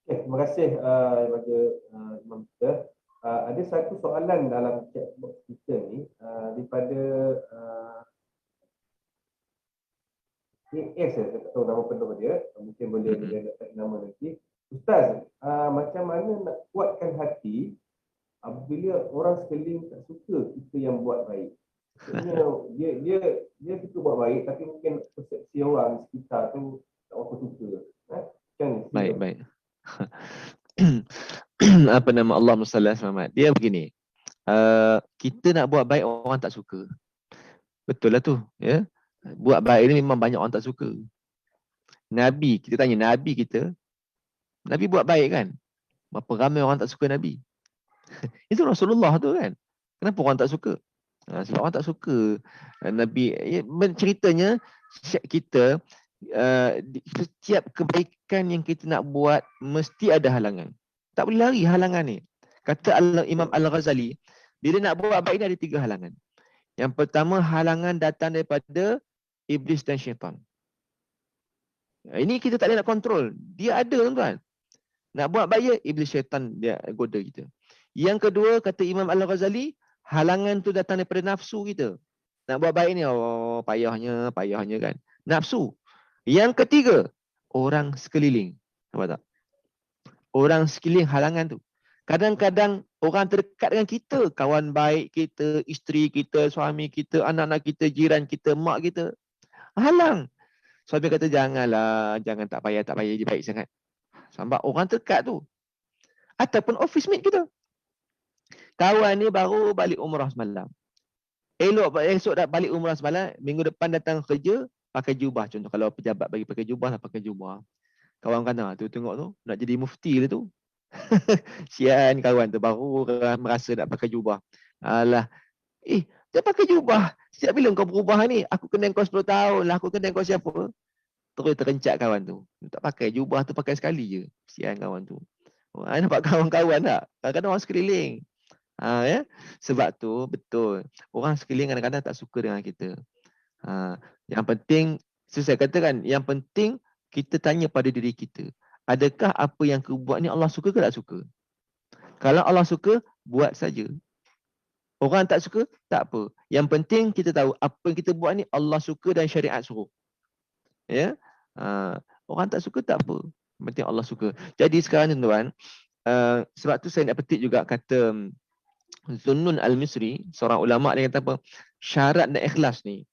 Okay, terima kasih kepada Imam kita. Ada satu soalan dalam chat box kita ni daripada AS, saya tak tahu nama penuh dia, mungkin boleh letak nama nanti. Ustaz, macam mana nak kuatkan hati apabila orang sekeliling tak suka kita yang buat baik? Maksudnya dia suka buat baik, tapi mungkin persepsi orang sekitar tu tak apa suka. Macam ni? Baik. Apa nama, Allahumma salli ala Muhammad. Dia begini. Kita nak buat baik, orang tak suka. Betul lah tu, ya. Buat baik ni memang banyak orang tak suka. Nabi, kita tanya Nabi kita, Nabi buat baik kan? Berapa ramai orang tak suka Nabi? Itu Rasulullah tu kan? Kenapa orang tak suka? Sebab orang tak suka Nabi. Ceritanya kita, setiap kebaikan yang kita nak buat mesti ada halangan. Tak boleh lari halangan ni. Kata Imam Al-Ghazali, bila nak buat baik ni ada 3 halangan. Yang pertama, halangan datang daripada iblis dan syaitan. Ini kita tak boleh nak kontrol. Dia ada, tuan-tuan. Nak buat baik, iblis syaitan dia goda kita. Yang kedua, kata Imam Al-Ghazali, halangan tu datang daripada nafsu kita. Nak buat baik ni, payahnya kan. Nafsu. Yang ketiga, orang sekeliling. Nampak tak? Orang sekeliling halangan tu. Kadang-kadang orang terdekat dengan kita, kawan baik kita, isteri kita, suami kita, anak-anak kita, jiran kita, mak kita, halang. Suami kata, jangan tak payah dia baik sangat. Sebab orang terdekat tu. Ataupun office mate kita. Kawan ni baru balik umrah semalam. Esok dah balik umrah semalam, minggu depan datang kerja, pakai jubah. Contoh kalau pejabat bagi pakai jubah, pakai jubah. Kawan kata, tu tengok tu, nak jadi mufti lah tu. Sian kawan tu, baru merasa nak pakai jubah. Alah, dia pakai jubah. Setiap bila kau berubah ni, aku kena kau 10 tahun lah, aku kena kau siapa? Terus terencak kawan tu. Tak pakai jubah tu, pakai sekali je. Sian kawan tu. Nampak kawan-kawan tak? Kadang-kadang orang sekeliling. Ya? Sebab tu, betul. Orang sekeliling kadang-kadang tak suka dengan kita. Yang penting, saya katakan, yang penting kita tanya pada diri kita, adakah apa yang aku buat ni Allah suka ke tak suka? Kalau Allah suka, buat saja. Orang tak suka, tak apa. Yang penting kita tahu apa yang kita buat ni Allah suka dan syariat suruh. Ya. Orang tak suka tak apa. Yang penting Allah suka. Jadi sekarang ni tuan, sebab tu saya nak petik juga kata Zunnun Al-Misri, seorang ulama, dia kata apa? Syarat nak ikhlas ni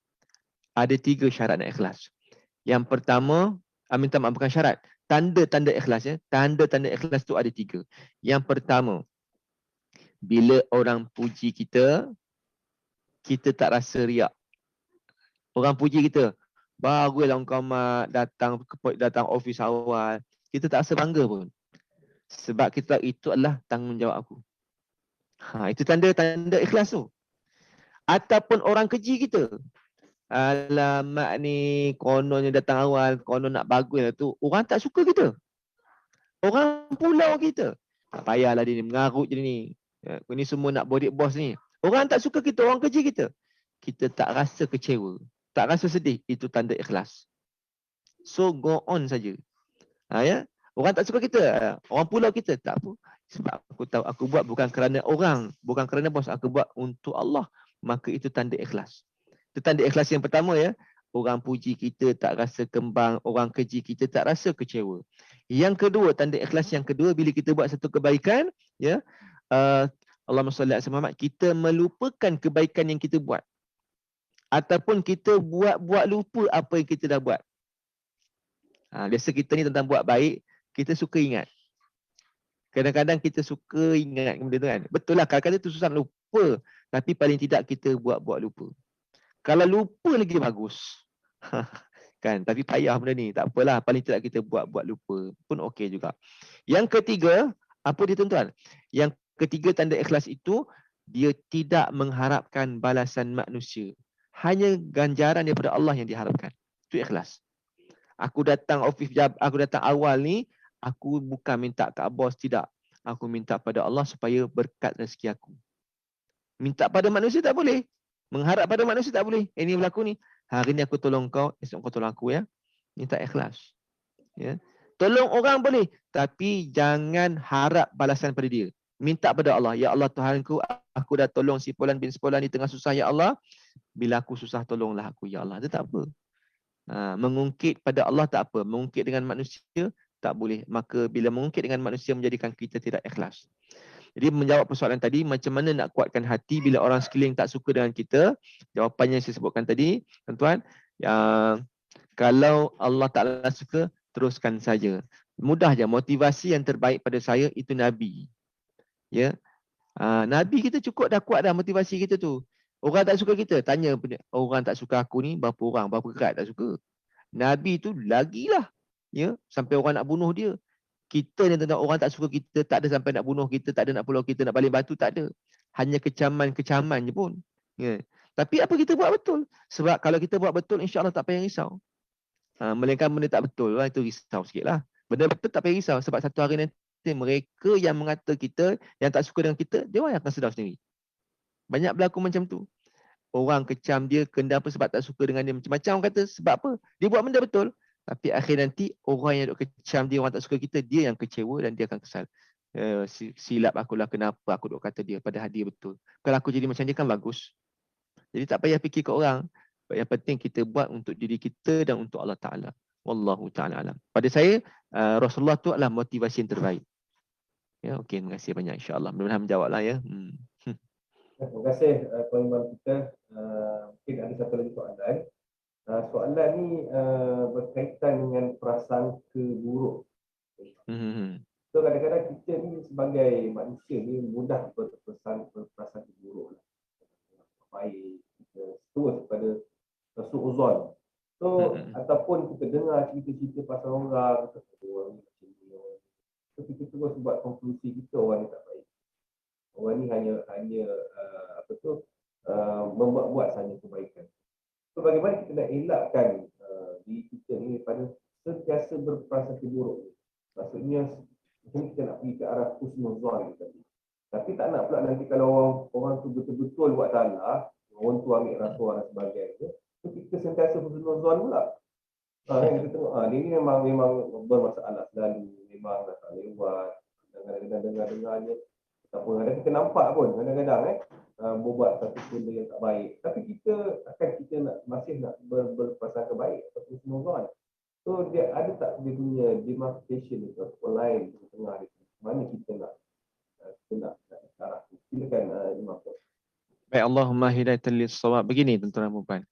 ada 3 syarat nak ikhlas. Yang pertama, minta maaf, bukan syarat. Tanda-tanda ikhlas ya. Tanda-tanda ikhlas tu ada 3. Yang pertama, bila orang puji kita, kita tak rasa riak. Orang puji kita, baguslah kau mat, datang office awal. Kita tak rasa bangga pun. Sebab kita itu adalah tanggungjawab aku. Itu tanda-tanda ikhlas tu. Ataupun orang keji kita. Alamak ni, kononnya datang awal, konon nak bagus lah tu. Orang tak suka kita. Orang pulau kita. Tak payahlah dia ni, mengarut je ni. Ni semua nak body boss ni. Orang tak suka kita, orang keji kita. Kita tak rasa kecewa. Tak rasa sedih. Itu tanda ikhlas. So go on saja. Ya? Orang tak suka kita, orang pulau kita, tak apa. Sebab aku tahu aku buat bukan kerana orang, bukan kerana bos, aku buat untuk Allah. Maka itu tanda ikhlas. Itu tanda ikhlas yang pertama ya. Orang puji kita tak rasa kembang, orang keji kita tak rasa kecewa. Yang kedua, tanda ikhlas yang kedua, bila kita buat satu kebaikan, ya, Allahumma salli ala Muhammad, kita melupakan kebaikan yang kita buat. Ataupun kita buat lupa apa yang kita dah buat. Biasa kita ni tentang buat baik, kita suka ingat. Kadang-kadang kita suka ingat benda tu kan. Betul lah, kadang-kadang tu susah lupa. Tapi paling tidak kita buat lupa. Kalau lupa lagi bagus. Kan, tapi payah benda ni. Tak apalah, paling tidak kita buat lupa. Pun okey juga. Yang ketiga, apa dia tuan-tuan? Yang ketiga tanda ikhlas itu, dia tidak mengharapkan balasan manusia. Hanya ganjaran daripada Allah yang diharapkan. Itu ikhlas. Aku datang aku datang awal ni, aku bukan minta kat bos, tidak. Aku minta pada Allah supaya berkat rezeki aku. Minta pada manusia tak boleh. Mengharap pada manusia tak boleh. Ini berlaku ni. Hari ni aku tolong kau, esok kau tolong aku ya. Minta ikhlas. Ya. Tolong orang boleh, tapi jangan harap balasan pada dia. Minta pada Allah, ya Allah Tuhanku, aku dah tolong si Fulan bin Fulan ni tengah susah ya Allah. Bila aku susah tolonglah aku ya Allah. Itu tak apa. Mengungkit pada Allah tak apa. Mengungkit dengan manusia tak boleh. Maka bila mengungkit dengan manusia menjadikan kita tidak ikhlas. Jadi menjawab persoalan tadi, macam mana nak kuatkan hati bila orang sekeliling tak suka dengan kita? Jawapannya saya sebutkan tadi, tuan-tuan. Kalau Allah Ta'ala suka, teruskan saja. Mudah je, motivasi yang terbaik pada saya itu Nabi. Ya, Nabi kita cukup dah kuat dah motivasi kita tu. Orang tak suka kita, tanya orang tak suka aku ni berapa orang, berapa kerat tak suka. Nabi tu lagilah. Ya, sampai orang nak bunuh dia. Kita ni tentang orang tak suka kita, tak ada sampai nak bunuh kita, tak ada nak pulau kita, nak balik batu, tak ada. Hanya kecaman-kecaman je pun. Ya. Tapi apa kita buat betul? Sebab kalau kita buat betul, insya-Allah tak payah risau. Melainkan benda tak betul lah, itu risau sikit lah. Benda betul tak payah risau. Sebab satu hari nanti mereka yang mengata kita, yang tak suka dengan kita, dia orang yang akan sedar sendiri. Banyak berlaku macam tu. Orang kecam dia, kenapa sebab tak suka dengan dia. Macam-macam orang kata, sebab apa? Dia buat benda betul. Tapi akhir nanti, orang yang duk kecam dia, orang tak suka kita, dia yang kecewa dan dia akan kesal. Silap akulah kenapa aku duk kata dia, padahal dia betul. Kalau aku jadi macam dia kan bagus. Jadi tak payah fikir ke orang. Yang penting kita buat untuk diri kita dan untuk Allah Ta'ala. Wallahu ta'ala alam. Pada saya, Rasulullah tu adalah motivasi yang terbaik. Ya, okey, terima kasih banyak insya-Allah. Mudah-mudahan menjawablah ya. Terima kasih Tuan Imam kita. Mungkin ada satu lagi soalan. Soalan ni berkaitan dengan prasangka buruk. So kadang-kadang kita ni sebagai manusia ni mudah berprasangka buruk. Baik, kita terus pada suuzon. So ataupun kita dengar cerita-cerita pasal orang, orang ni macam ni. So kita terus buat konklusi kita orang ni tak baik. Orang ni hanya membuat sahaja kebaikan. So bagaimana kita nak elakkan diri kita ni pada sentiasa berprasangka buruk. Maksudnya mungkin kita nak pergi ke arah husnuzon tadi. Tapi tak nak pula nanti kalau orang tu betul-betul buat salah, orang tu ambil rasuah dan sebagainya, so kita sentiasa husnuzon pula. Kita tengok dia ni memang bermasalah selalu, memang tak lewat. Kadang-kadang dengar je. Ataupun kadang kita nampak pun kadang-kadang berbuat satu benda yang tak baik. Tapi kita masih nak berprasangka baik ataupun semua. So dia ada tak dia punya demarcation itu ataupun lain di tengah dia. Mana kita nak arah. Silakan Imam. Baik, Allahumma hidayatan lis-shawab. Begini tuan-tuan dan puan.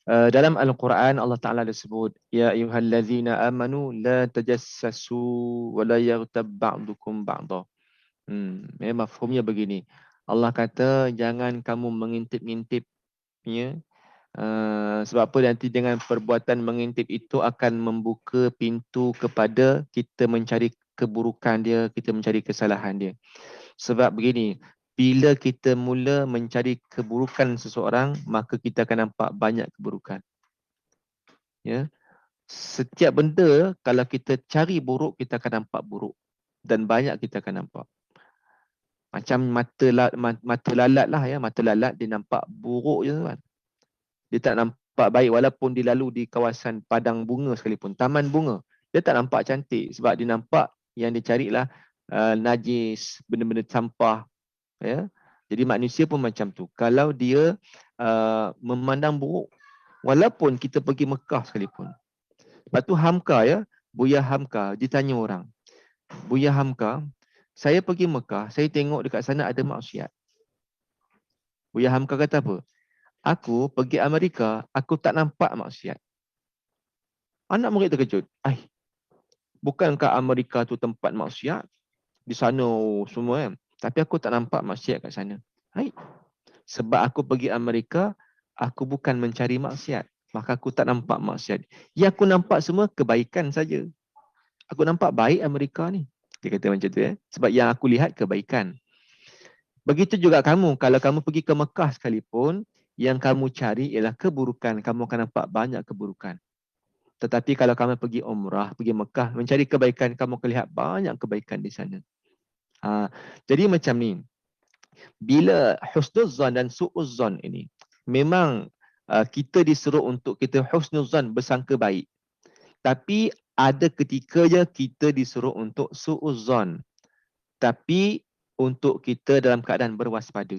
Dalam Al-Quran Allah Ta'ala disebut, ya ayyuhallazina amanu la tajassasu wa la yaghtab ba'dukum ba'dha. Mafhumnya begini. Allah kata jangan kamu mengintip-ngintip, ya. Sebab apa, nanti dengan perbuatan mengintip itu akan membuka pintu kepada kita mencari keburukan dia, kita mencari kesalahan dia. Sebab begini, bila kita mula mencari keburukan seseorang, maka kita akan nampak banyak keburukan. Ya. Setiap benda, kalau kita cari buruk, kita akan nampak buruk. Dan banyak kita akan nampak. Macam mata lalat lah ya. Mata lalat dia nampak buruk je kan. Dia tak nampak baik walaupun dia lalu di kawasan padang bunga sekalipun. Taman bunga. Dia tak nampak cantik. Sebab dia nampak yang dia carilah najis, benda-benda sampah. Ya. Jadi manusia pun macam tu. Kalau dia memandang buruk, walaupun kita pergi Mekah sekalipun. Lepas tu Hamka ya, Buya Hamka ditanya orang. Buya Hamka, saya pergi Mekah, saya tengok dekat sana ada maksiat. Buya Hamka kata apa? Aku pergi Amerika, aku tak nampak maksiat. Anak murid terkejut. Bukankah Amerika tu tempat maksiat? Di sana semua kan. Tapi aku tak nampak maksiat kat sana. Sebab aku pergi Amerika, aku bukan mencari maksiat. Maka aku tak nampak maksiat. Yang aku nampak semua kebaikan saja. Aku nampak baik Amerika ni. Dia kata macam tu ya. Sebab yang aku lihat kebaikan. Begitu juga kamu. Kalau kamu pergi ke Mekah sekalipun, yang kamu cari ialah keburukan. Kamu akan nampak banyak keburukan. Tetapi kalau kamu pergi umrah, pergi Mekah, mencari kebaikan, kamu akan lihat banyak kebaikan di sana. Jadi macam ni. Bila husnuzan dan su'uzan ini, memang kita disuruh untuk kita husnuzan, bersangka baik. Tapi ada ketikanya kita disuruh untuk su'uzan. Tapi untuk kita dalam keadaan berwaspada.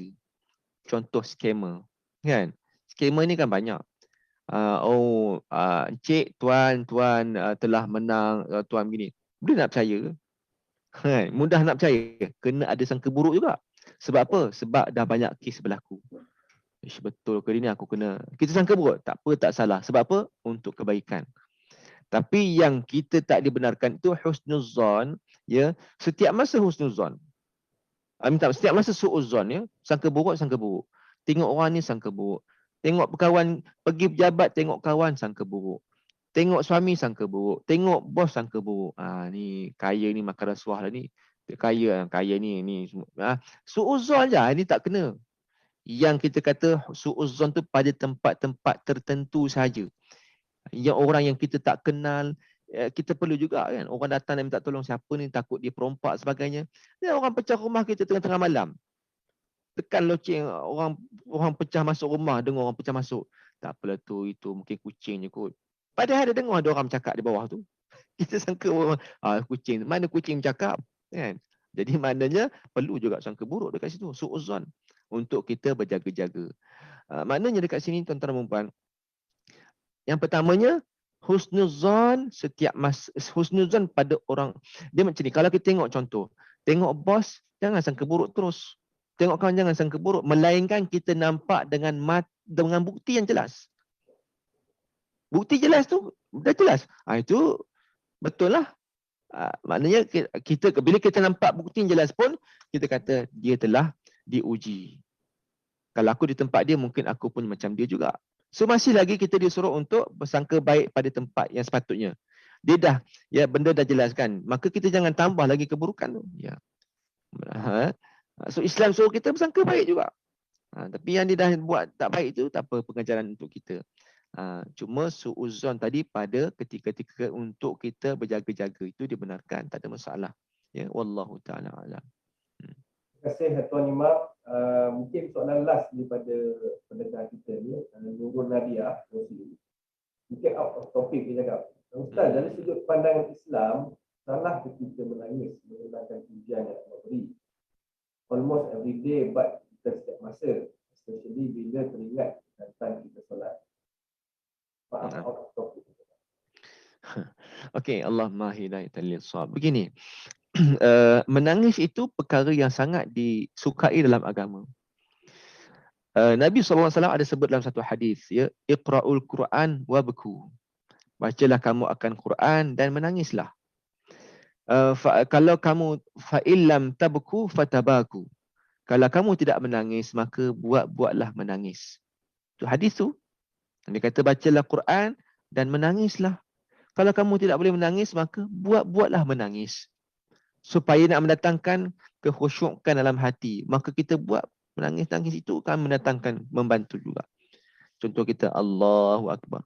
Contoh skamer. Kan? Skamer ni kan banyak. Encik, tuan telah menang, tuan begini. Boleh nak percaya ke? Mudah nak percaya. Kena ada sangka buruk juga. Sebab apa? Sebab dah banyak kes berlaku. Betul ke ni aku kena. Kita sangka buruk. Tak apa, tak salah. Sebab apa? Untuk kebaikan. Tapi yang kita tak dibenarkan itu husnuzan. Ya, setiap masa husnuzan. Setiap masa su'uzan ya. Sangka buruk. Tengok orang ni sangka buruk. Tengok kawan pergi pejabat, tengok kawan sangka buruk. Tengok suami sangka buruk. Tengok bos sangka buruk. Ni kaya ni makan rasuah lah ni. Kaya ni semua. Su'uzan je, ni tak kena. Yang kita kata su'uzan tu pada tempat-tempat tertentu saja. Yang orang yang kita tak kenal, kita perlu juga kan. Orang datang dan minta tolong, siapa ni, takut dia perompak sebagainya. Dan orang pecah rumah kita tengah-tengah malam. Tekan loceng, orang pecah masuk rumah, dengar orang pecah masuk. Tak apalah tu, itu mungkin kucing je kot. Padahal ada dengar ada orang bercakap di bawah tu. Kita sangka orang, kucing. Mana kucing bercakap? Kan? Jadi maknanya perlu juga sangka buruk dekat situ. Su'uzan. Untuk kita berjaga-jaga. Maknanya dekat sini tuan-tuan dan puan. Yang pertamanya, husnuzan setiap husnuzan pada orang. Dia macam ni. Kalau kita tengok contoh. Tengok bos, jangan sangka buruk terus. Tengok kawan, jangan sangka buruk. Melainkan kita nampak dengan bukti yang jelas. Bukti jelas tu, dah jelas. Itu betul lah. Maknanya bila kita nampak bukti yang jelas pun, kita kata dia telah diuji. Kalau aku di tempat dia, mungkin aku pun macam dia juga. So masih lagi kita disuruh untuk bersangka baik pada tempat yang sepatutnya. Dia dah, benda dah jelas kan. Maka kita jangan tambah lagi keburukan tu. Ya. So Islam suruh kita bersangka baik juga. Tapi yang dia dah buat tak baik tu, tak apa pengajaran untuk kita. Cuma su'uzon tadi pada ketika-ketika untuk kita berjaga-jaga itu dibenarkan, tak ada masalah. Ya, wallahu ta'ala alam. Terima kasih Tuan Imam. Mungkin soalan last daripada pendengar kita ni, Nurul Nadia. mungkin out of topic dia cakap. Ustaz, dari sudut pandangan Islam, salah ke kita menangis menggunakan ujian yang Allah beri? Almost every day, but kita setiap masa, especially bila teringat tentang kita solat. Maaf, out of topic. Okey, Allah Maha Hidayah lil-shawab. Begini, menangis itu perkara yang sangat disukai dalam agama. Nabi SAW ada sebut dalam satu hadis, ya, Iqra'ul Quran wabku. Bacalah kamu akan Quran dan menangislah. Kalau kamu fa'illam tabku fatabaku. Kalau kamu tidak menangis, maka buatlah menangis. Itu hadis tu. Dia kata bacalah Quran dan menangislah. Kalau kamu tidak boleh menangis, maka buatlah menangis. Supaya nak mendatangkan kekhusyukan dalam hati. Maka kita buat menangis-nangis itu akan mendatangkan, membantu juga. Contoh kita Allahu Akbar.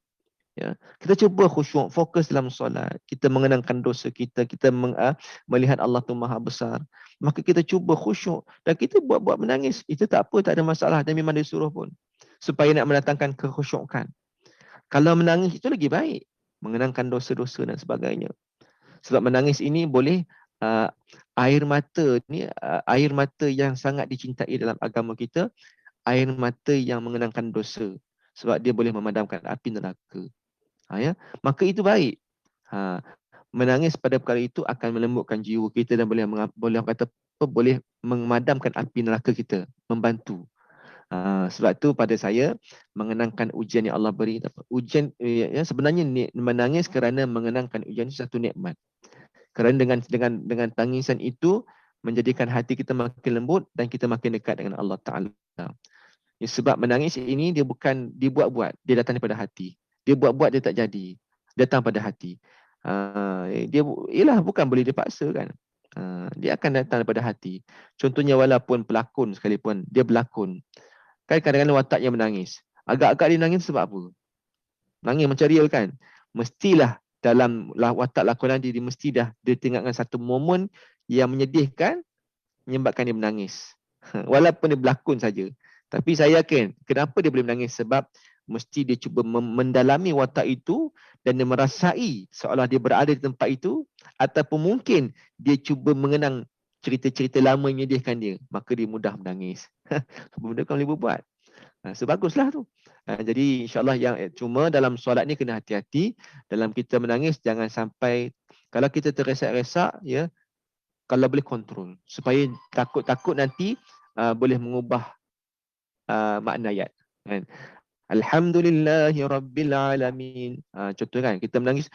Ya, kita cuba khusyuk, fokus dalam solat. Kita mengenangkan dosa kita, kita melihat Allah tu Maha Besar. Maka kita cuba khusyuk dan kita buat menangis. Itu tak apa, tak ada masalah dan memang disuruh pun. Supaya nak mendatangkan kekhusyukan. Kalau menangis itu lagi baik. Mengenangkan dosa-dosa dan sebagainya. Sebab menangis ini boleh air mata ni, air mata yang sangat dicintai dalam agama kita, air mata yang mengenangkan dosa. Sebab dia boleh memadamkan api neraka. Ya, maka itu baik. Menangis pada perkara itu akan melembutkan jiwa kita dan boleh memadamkan api neraka kita, membantu. Sebab tu pada saya mengenangkan ujian yang Allah beri. Ujian ya, sebenarnya menangis kerana mengenangkan ujian itu satu nikmat. Kerana dengan tangisan itu menjadikan hati kita makin lembut dan kita makin dekat dengan Allah Taala. Ya, sebab menangis ini dia bukan dibuat-buat, dia datang daripada hati. Dia buat-buat dia tak jadi. Datang pada hati. Dia ialah bukan boleh dipaksa kan. Dia akan datang daripada hati. Contohnya walaupun pelakon sekalipun, dia berlakon. Kan kadang-kadang wataknya menangis. Agak-agak dia menangis sebab apa? Nangis macam real kan? Mestilah dalam watak lakonan dia mesti dah dia tengokkan satu momen yang menyedihkan menyebabkan dia menangis. Walaupun dia berlakon saja. Tapi saya yakin kenapa dia boleh menangis sebab mesti dia cuba mendalami watak itu dan dia merasai seolah dia berada di tempat itu ataupun mungkin dia cuba mengenang cerita-cerita lama yang menyedihkan dia, maka dia mudah menangis. Benda kan boleh buat. Sebaguslah tu. Jadi insyaAllah yang cuma dalam solat ni kena hati-hati dalam kita menangis, jangan sampai kalau kita terresak-resak ya, kalau boleh kontrol supaya takut nanti boleh mengubah makna ayat kan. Alhamdulillahi Rabbil Alamin. Contoh kan, kita menangis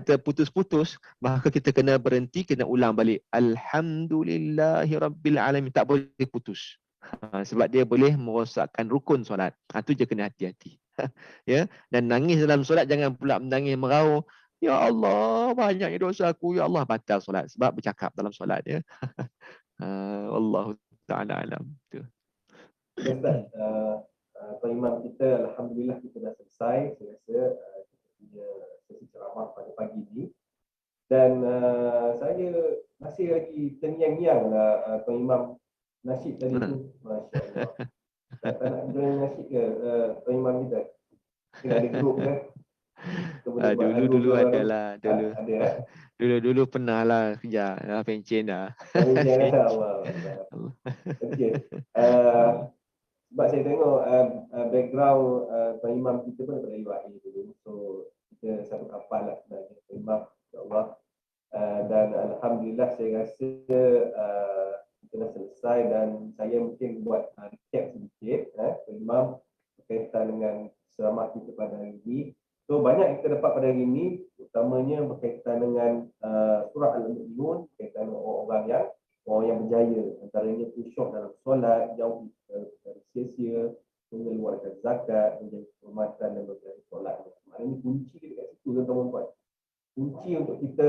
kita putus-putus, maka kita kena berhenti, kena ulang balik. Alhamdulillahi Rabbil Alamin. Tak boleh putus. Sebab dia boleh merosakkan rukun solat. Itu je kena hati-hati. Ya, dan nangis dalam solat jangan pula menangis meraung. Ya Allah, banyaknya dosa aku. Ya Allah, batal solat. Sebab bercakap dalam solat ya. Wallahu ta'ala alam. Ya, Ustaz, Tuan Imam kita, Alhamdulillah kita dah selesai. Saya rasa kita punya sesi ceramah pada pagi ini. Dan saya masih lagi terngiang-ngiang lah Tuan Imam nasyid tadi tu. Masya Allah. Tak nak join nasyid ke Tuan Imam kita? Kita ada grup ke? Dulu adalah dulu. Ada. Dulu pernah lah kerja pencen dah. Allah. Okey. Sebab saya tengok background Tuan Imam kita pun daripada UAE dulu. So kita satu kapal lah sebenarnya Tuan Imam, insyaAllah. Dan Alhamdulillah saya rasa kita dah selesai dan saya mungkin buat recap sedikit Tuan Imam berkaitan dengan ceramah kita pada hari ini. So banyak yang kita dapat pada hari ini, utamanya berkaitan dengan surah Al-Mu'minun, berkaitan dengan orang yang berjaya, antaranya khusyuk dalam solat, jauh dari sia-sia, mengeluarkan zakat, menjaga kehormatan dan berjaya solat. Maknanya kunci dekat situ tuan-tuan puan. Kunci untuk kita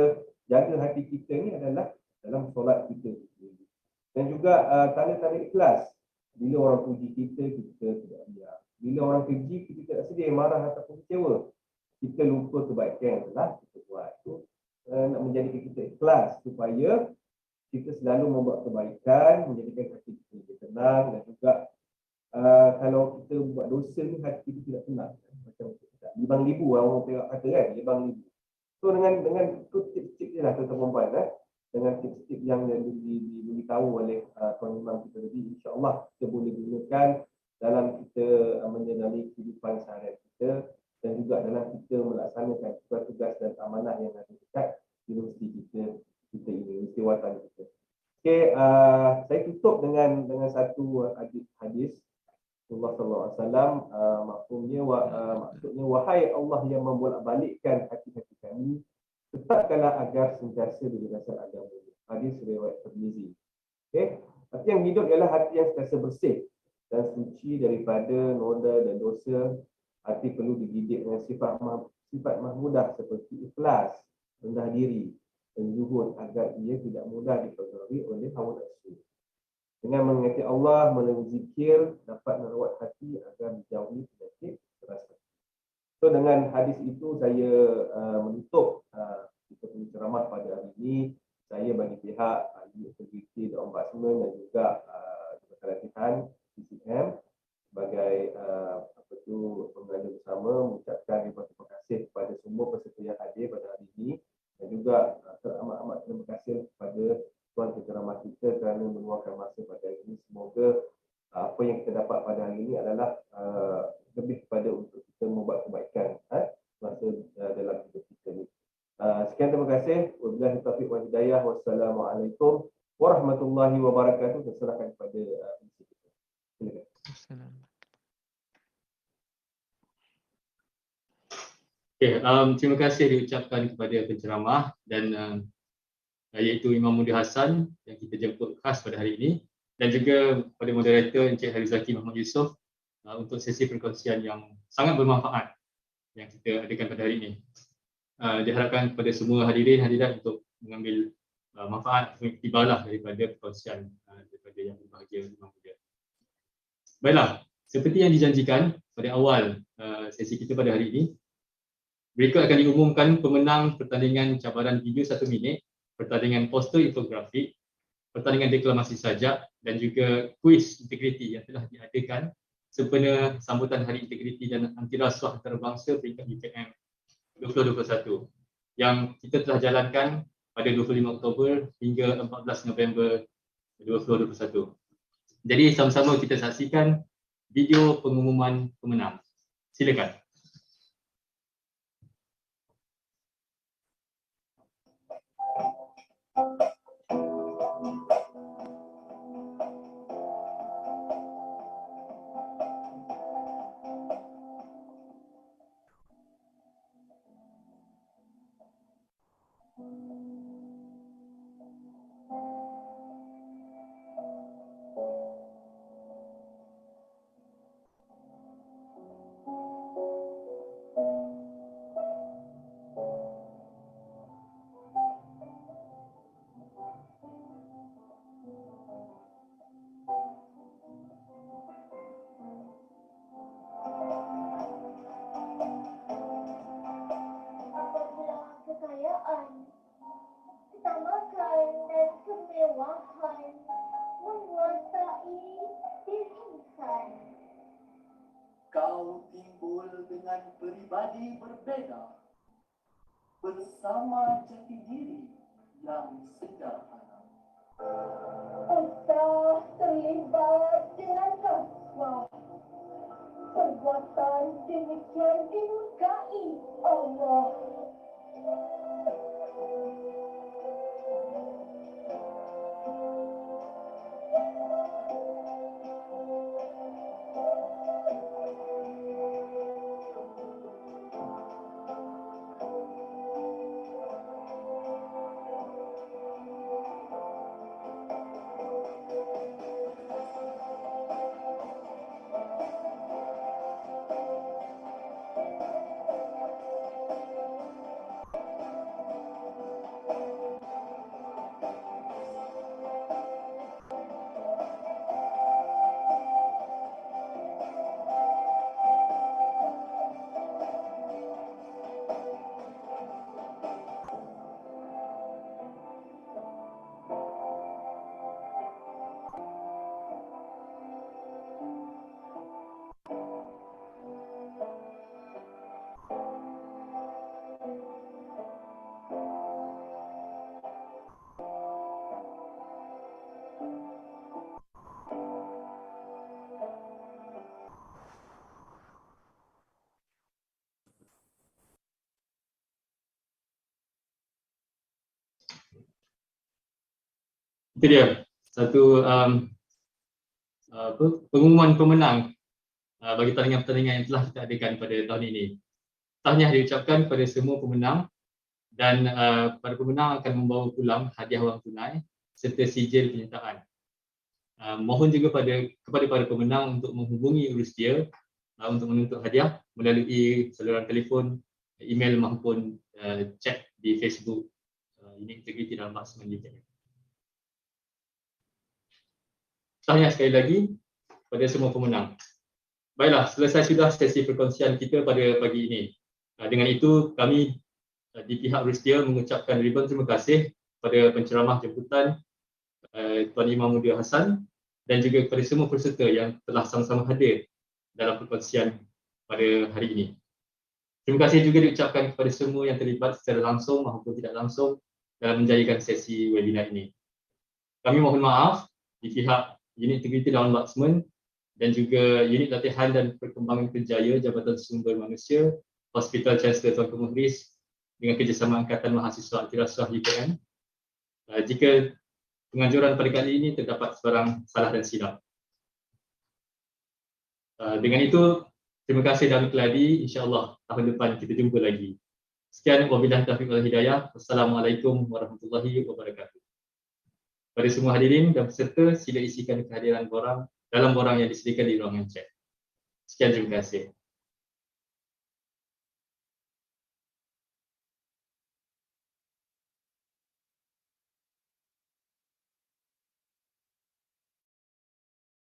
jaga hati kita ni adalah dalam solat kita sendiri. Dan juga tanda-tanda ikhlas. Bila orang puji kita, kita tidak riak. Bila orang keji, kita tidak sedih, marah ataupun kecewa. Kita lupa kebaikan yang telah kita buat. Itu nak menjadikan kita ikhlas supaya kita selalu membuat kebaikan, menjadikan hati kita lebih tenang dan juga kalau kita buat dosa ni hati kita tidak tenang. Macam libang libu orang Perak kata kan, libang libu. So dengan tu tip-tip je lah tuan-tuan perempuan, dengan tip-tip yang diberitahu oleh Tuan Imam kita tadi, insya-Allah kita boleh gunakan dalam kita menjalani kehidupan seharian kita dan juga dalam kita melaksanakan tugas-tugas dan amanah yang ada dekat universiti kita ini, universiti watan kita. Okey, saya tutup dengan satu hadis Rasulullah sallallahu alaihi wasallam, maksudnya wahai Allah yang membolak-balikkan hati-hati kami, tetapkanlah agar sentiasa di dasar agama. Hadis riwayat Tirmizi. Okey, hati yang hidup ialah hati yang sentiasa bersih dan suci daripada noda dan dosa. Hati perlu dididik dengan sifat mahmudah seperti ikhlas, rendah diri dan zuhud agar ia tidak mudah dipengaruhi oleh hawa nafsu. Dengan mengingati Allah melalui zikir dapat merawat hati agar dijauhi penyakit rasa. So dengan hadis itu saya menutup kita punya ceramah pada hari ini. Saya bagi pihak Integriti dan Ombudsman dan juga Pelatihan CCM sebagai pengajar bersama mengucapkan terima kasih kepada semua peserta yang hadir pada hari ini dan juga teramat-amat terima kasih kepada Tuan Penceramah kita kerana meluangkan masa pada hari ini. Semoga apa yang kita dapat pada hari ini adalah lebih kepada untuk kita membuat kebaikan masa dalam hidup kita ni. Sekian, terima kasih. Wabillahi taufiq wal hidayah. Wassalamualaikum warahmatullahi wabarakatuh. Saya serahkan kepada kita. Silakan. Okay, terima kasih diucapkan kepada penceramah dan iaitu Imam Mudi Hassan yang kita jemput khas pada hari ini dan juga kepada moderator Encik Harizaki Muhammad Yusof untuk sesi perkongsian yang sangat bermanfaat yang kita adakan pada hari ini. Diharapkan kepada semua hadirin hadirat untuk mengambil manfaat atau iktibarlah daripada perkongsian daripada yang berbahagia Imam Muda. Baiklah, seperti yang dijanjikan pada awal sesi kita pada hari ini, berikut akan diumumkan pemenang pertandingan cabaran video 1 minit, pertandingan poster infografik, pertandingan deklamasi sajak dan juga kuis integriti yang telah diadakan sempena sambutan Hari Integriti dan Anti Rasuah Antarabangsa peringkat UKM 2021 yang kita telah jalankan pada 25 Oktober hingga 14 November 2021. Jadi sama-sama kita saksikan video pengumuman pemenang. Silakan. Kau timbul dengan pribadi berbeza bersama jati diri yang sederhana. Entah terlibat dengan rasuah. Perbuatan demikian dimurkai Allah. Itu dia satu pengumuman pemenang bagi pertandingan-pertandingan yang telah kita adakan pada tahun ini. Tahniah diucapkan kepada semua pemenang dan para pemenang akan membawa pulang hadiah wang tunai serta sijil penyertaan. Mohon juga kepada para pemenang untuk menghubungi urus dia untuk menuntut hadiah melalui saluran telefon, email maupun chat di Facebook Unit Integriti dalam Laksaman Digital. Tahniah sekali lagi kepada semua pemenang. Baiklah, selesai sudah sesi perkongsian kita pada pagi ini. Dengan itu, kami di pihak Rustia mengucapkan ribuan terima kasih kepada penceramah jemputan Tuan Imam Muda Hassan dan juga kepada semua peserta yang telah sama-sama hadir dalam perkongsian pada hari ini. Terima kasih juga diucapkan kepada semua yang terlibat secara langsung maupun tidak langsung dalam menjayakan sesi webinar ini. Kami mohon maaf di pihak Unit Integriti dan Ombudsman dan juga Unit Latihan dan Perkembangan Kerjaya Jabatan Sumber Manusia Hospital Chancellor Tuanku Muhriz dengan kerjasama Angkatan Mahasiswa Antirasuah UKM. Jika penganjuran pada kali ini terdapat sebarang salah dan silap. Dengan itu, terima kasih dan keladi. InsyaAllah tahun depan kita jumpa lagi. Sekian, wabillahi taufiq wal hidayah. Wassalamualaikum warahmatullahi wabarakatuh. Pada semua hadirin dan peserta, sila isikan kehadiran borang dalam borang yang disediakan di ruangan chat. Sekian, terima kasih.